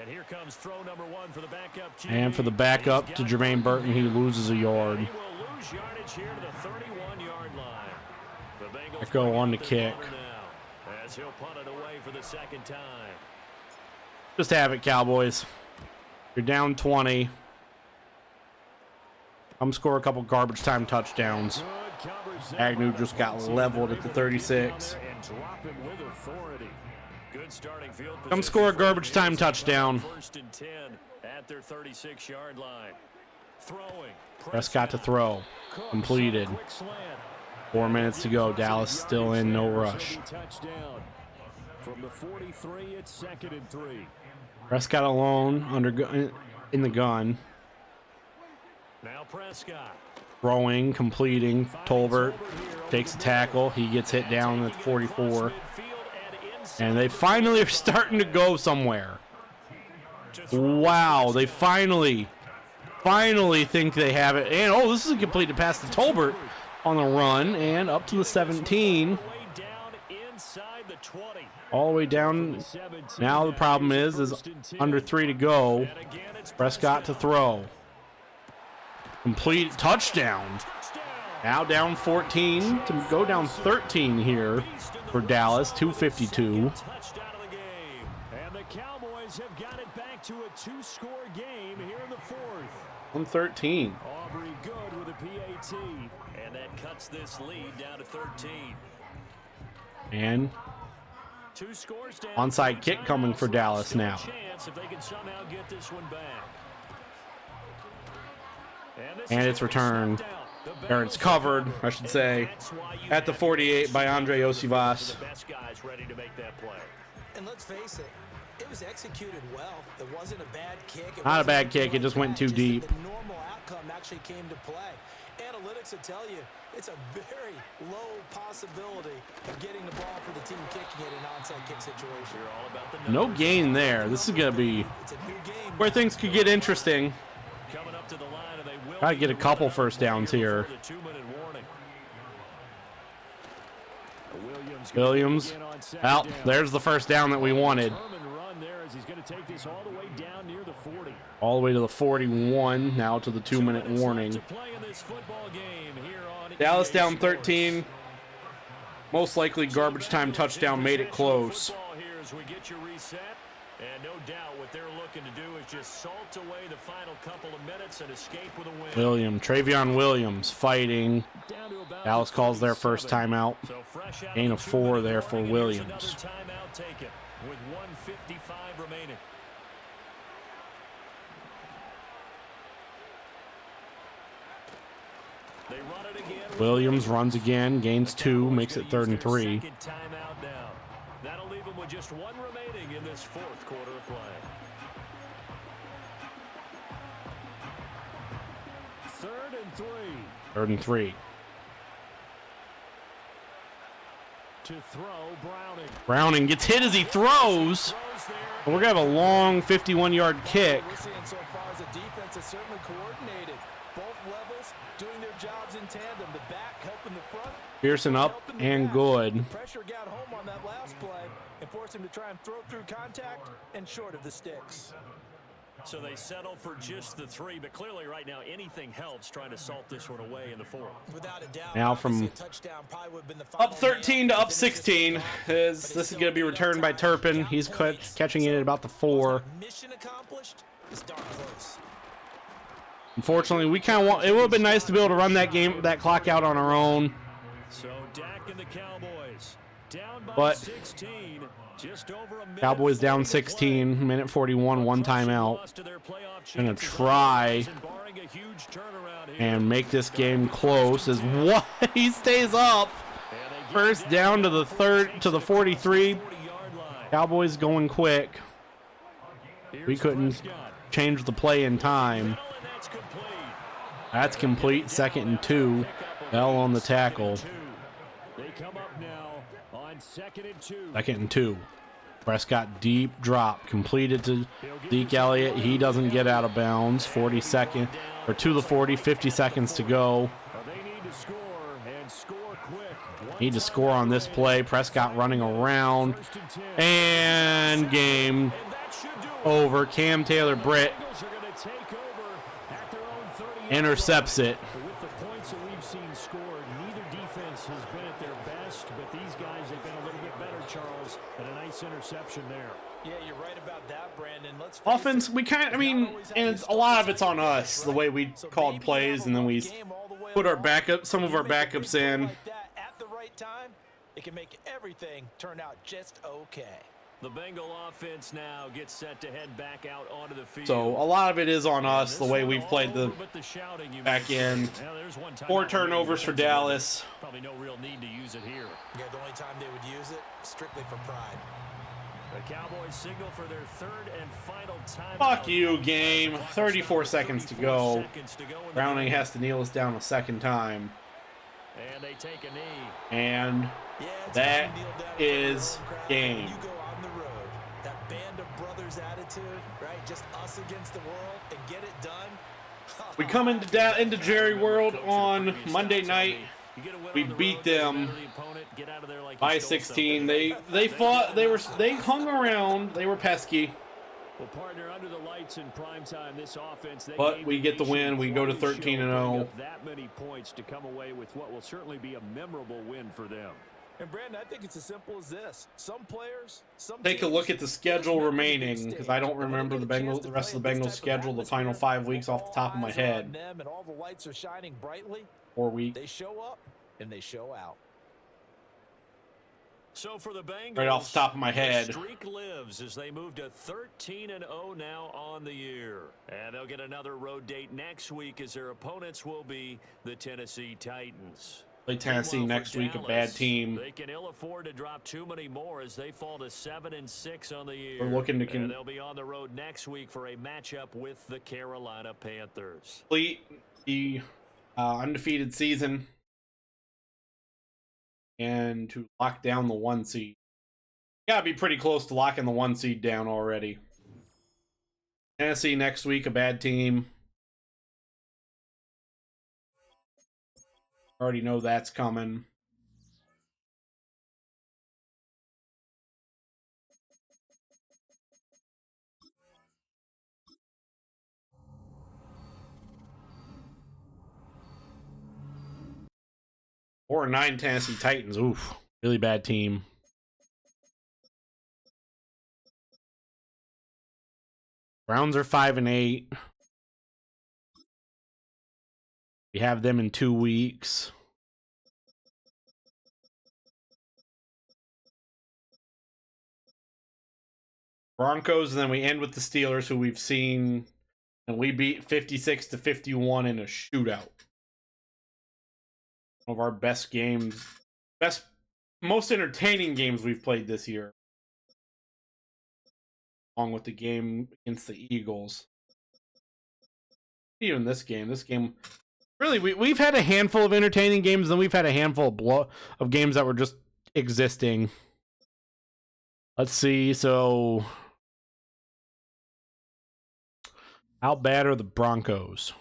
And here comes throw number 1 for the backup. And for the backup to Jermaine Burton, he loses a yard. He will lose yardage here to the 31-yard line. The Bengals go on to kick. As he'll punt it away for the 2nd time. Just have it, Cowboys. You're down 20. Come score a couple garbage time touchdowns. Agnew just got leveled at the 36. Come score a garbage time touchdown. 1st and 10 at their 36-yard line. Throwing. Prescott to throw. Completed. 4 minutes to go. Dallas still in, no rush. From the 43, it's 2nd and 3. Prescott alone in the gun. Now Prescott. Throwing, completing. Tolbert takes a tackle. He gets hit down at 44. And they finally are starting to go somewhere. Wow, they finally think they have it. And, oh, this is a completed pass to Tolbert on the run. And up to the 17. All the way down. Now the problem is under 3 to go. Prescott to throw. Complete touchdown. Now down 14 to go down 13 here for Dallas. 2:52. And the Cowboys have got it back to a 2-score game here in the 4th. 113. Aubrey good with a PAT. And that cuts this lead down to 13. And onside kick coming for Dallas now. If they can somehow get this one back. And it's returned. Or it's covered, I should say, at the 48 by Andre Osivas. And let's face it, it was executed well. It wasn't a bad kick. Not a bad kick, it just went too deep. The normal outcome actually came to play. Analytics will tell you it's a very low possibility of getting the ball for the team kicking it in an onside kick situation. No gain there. This is going to be where things could get interesting. Gotta get a couple first downs here. Williams. Well, there's the first down that we wanted. All the way to the 41. Now to the 2-minute warning. Dallas down 13. Most likely garbage time touchdown made it close. And no doubt what they're looking to do is just salt away the final couple of minutes and escape with a win. Travion Williams fighting. Dallas calls their first timeout. Gain of 4 there for Williams. Timeout taken with 1:55 remaining. They run it again. Williams runs again, gains 2, makes it 3rd and 3. Timeout now. That'll leave them with just 1 remaining in this 4th quarter of play. 3rd and 3. 3rd and 3. To throw, Browning. Browning gets hit as he throws. But we're going to have a long 51-yard kick. We're seeing so far is a defense that's certainly coordinated. Both levels doing their jobs in tandem. The back helping the front. Pearson up and good. The pressure got home on that last play and forced him to try and throw through contact and short of the sticks. So they settle for just the 3, but clearly right now anything helps trying to salt this one away in the 4th. Without a doubt. Now from up 13 to up 16. This is going to be returned by Turpin. He's catching it at about the 4. Mission accomplished is darn close. Unfortunately, we kind of want. It would have been nice to be able to run that clock out on our own. So Dak and the Cowboys down by But 16. Just over a minute. Cowboys down 16, minute 41, 1 timeout. Gonna try and make this game close. As what he stays up. First down to the 43. Cowboys going quick. We couldn't change the play in time. That's complete. 2nd and 2. Bell on the tackle. They come up now on 2nd and 2. 2nd and 2. Prescott deep drop completed to Zeke Elliott. He doesn't get out of bounds. 42nd or to the 40. 50 seconds to go. Need to score on this play. Prescott running around and game over. Cam Taylor-Britt intercepts it. With the points that we've seen scored, neither defense has been at their best, but these guys have been a little bit better, Charles, and a nice interception there. Yeah, you're right about that, Brandon. Let's Offense, we kind of, and a lot of it's on us, the way we called plays, and then we put some of our backups in. At the right time, it can make everything turn out just okay. The Bengal offense now gets set to head back out onto the field. So a lot of it is on us, the way we've played the back end. 4 turnovers for Dallas. Probably no real need to use it here. Yeah, the only time they would use it, strictly for pride. The Cowboys signal for their 3rd and final time. Fuck you, game. 34 seconds to go. Browning has to kneel us down a 2nd time. And they take a knee. And that is game. You go on the road. That band of brothers attitude, right? Just us against the world and get it done. We come into Jerry World on Monday night. We beat them by 16. They fought. They hung around. They were pesky. Well, partner, under the lights in prime time, this offense, but we get the win. We go to 13-0. That many points to come away with what will certainly be a memorable win for them. And Brandon, I think it's as simple as this. Some players, take a look at the schedule remaining, because I don't remember the rest of the Bengals schedule, the final 5 weeks off the top of my head. And all the lights are shining brightly. 4 weeks. They show up and they show out. So for the Bengals, Right off the top of my head. the streak lives as they move to 13-0 now on the year. And they'll get another road date next week as their opponents will be the Tennessee Titans. Play Tennessee Meanwhile, next for week, a Dallas, bad team. They can ill afford to drop too many more as they fall to 7-6 on the year. We're looking to and they'll be on the road next week for a matchup with the Carolina Panthers. complete the undefeated season and to lock down the 1 seed. Gotta be pretty close to locking the 1 seed down already. Tennessee next week, a bad team. Already know that's coming. Or 9 Tennessee Titans. Oof. Really bad team. Browns are 5-8. We have them in 2 weeks. Broncos, and then we end with the Steelers, who we've seen, and we beat 56-51 in a shootout. One of our best games, most entertaining games we've played this year, along with the game against the Eagles. Even this game, really, we've had a handful of entertaining games, and we've had a handful of games that were just existing. Let's see, so how bad are the Broncos?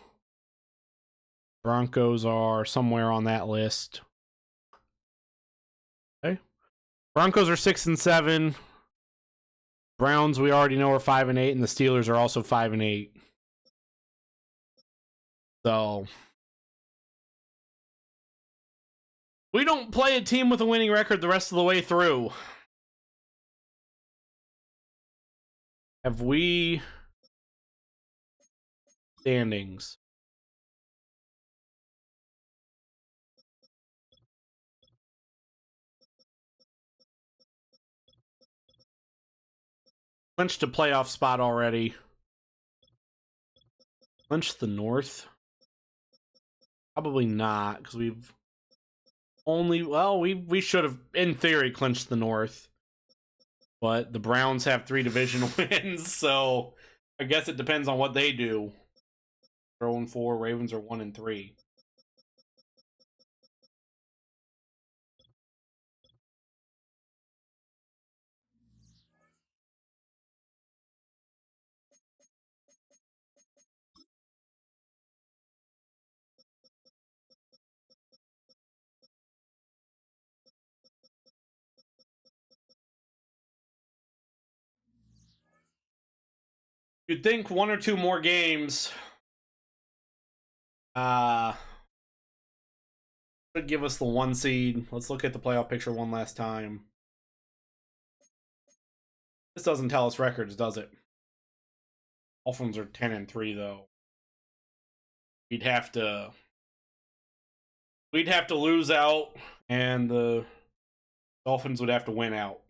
Broncos are somewhere on that list. Okay. Broncos are 6-7. Browns, we already know, are 5-8, and the Steelers are also 5-8. So we don't play a team with a winning record the rest of the way through. Have we standings? Clinched a playoff spot already. Clinched the North? Probably not, because we've only, well, we should have, in theory, clinched the North. But the Browns have 3 division wins, so I guess it depends on what they do. 0-4, Ravens are 1-3. You'd think 1 or 2 more games should give us the 1 seed. Let's look at the playoff picture one last time. This doesn't tell us records, does it? Dolphins are 10-3 though. We'd have to lose out, and the Dolphins would have to win out.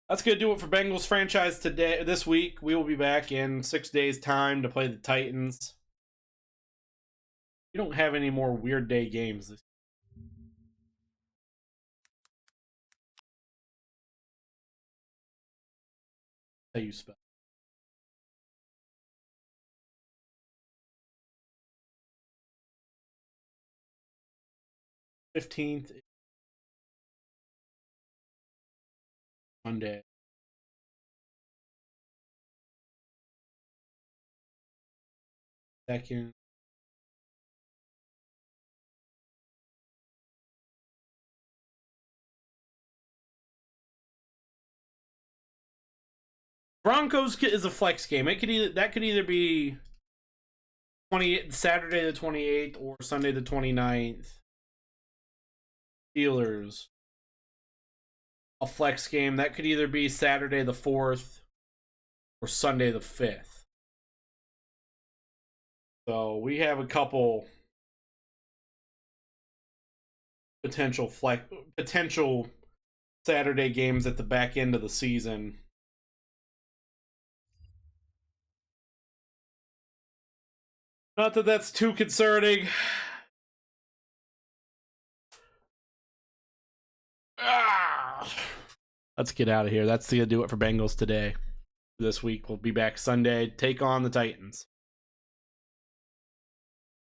That's going to do it for Bengals franchise this week. We will be back in 6 days' time to play the Titans. We don't have any more Weird Day games this how you spell 15th Monday. Second. Broncos is a flex game. It could either be Saturday the 28th or Sunday the 29th. Steelers, a flex game. That could either be Saturday the 4th or Sunday the 5th. So we have a couple potential Saturday games at the back end of the season. Not that that's too concerning. Let's get out of here. That's gonna do it for Bengals today. This week we'll be back Sunday. Take on the Titans.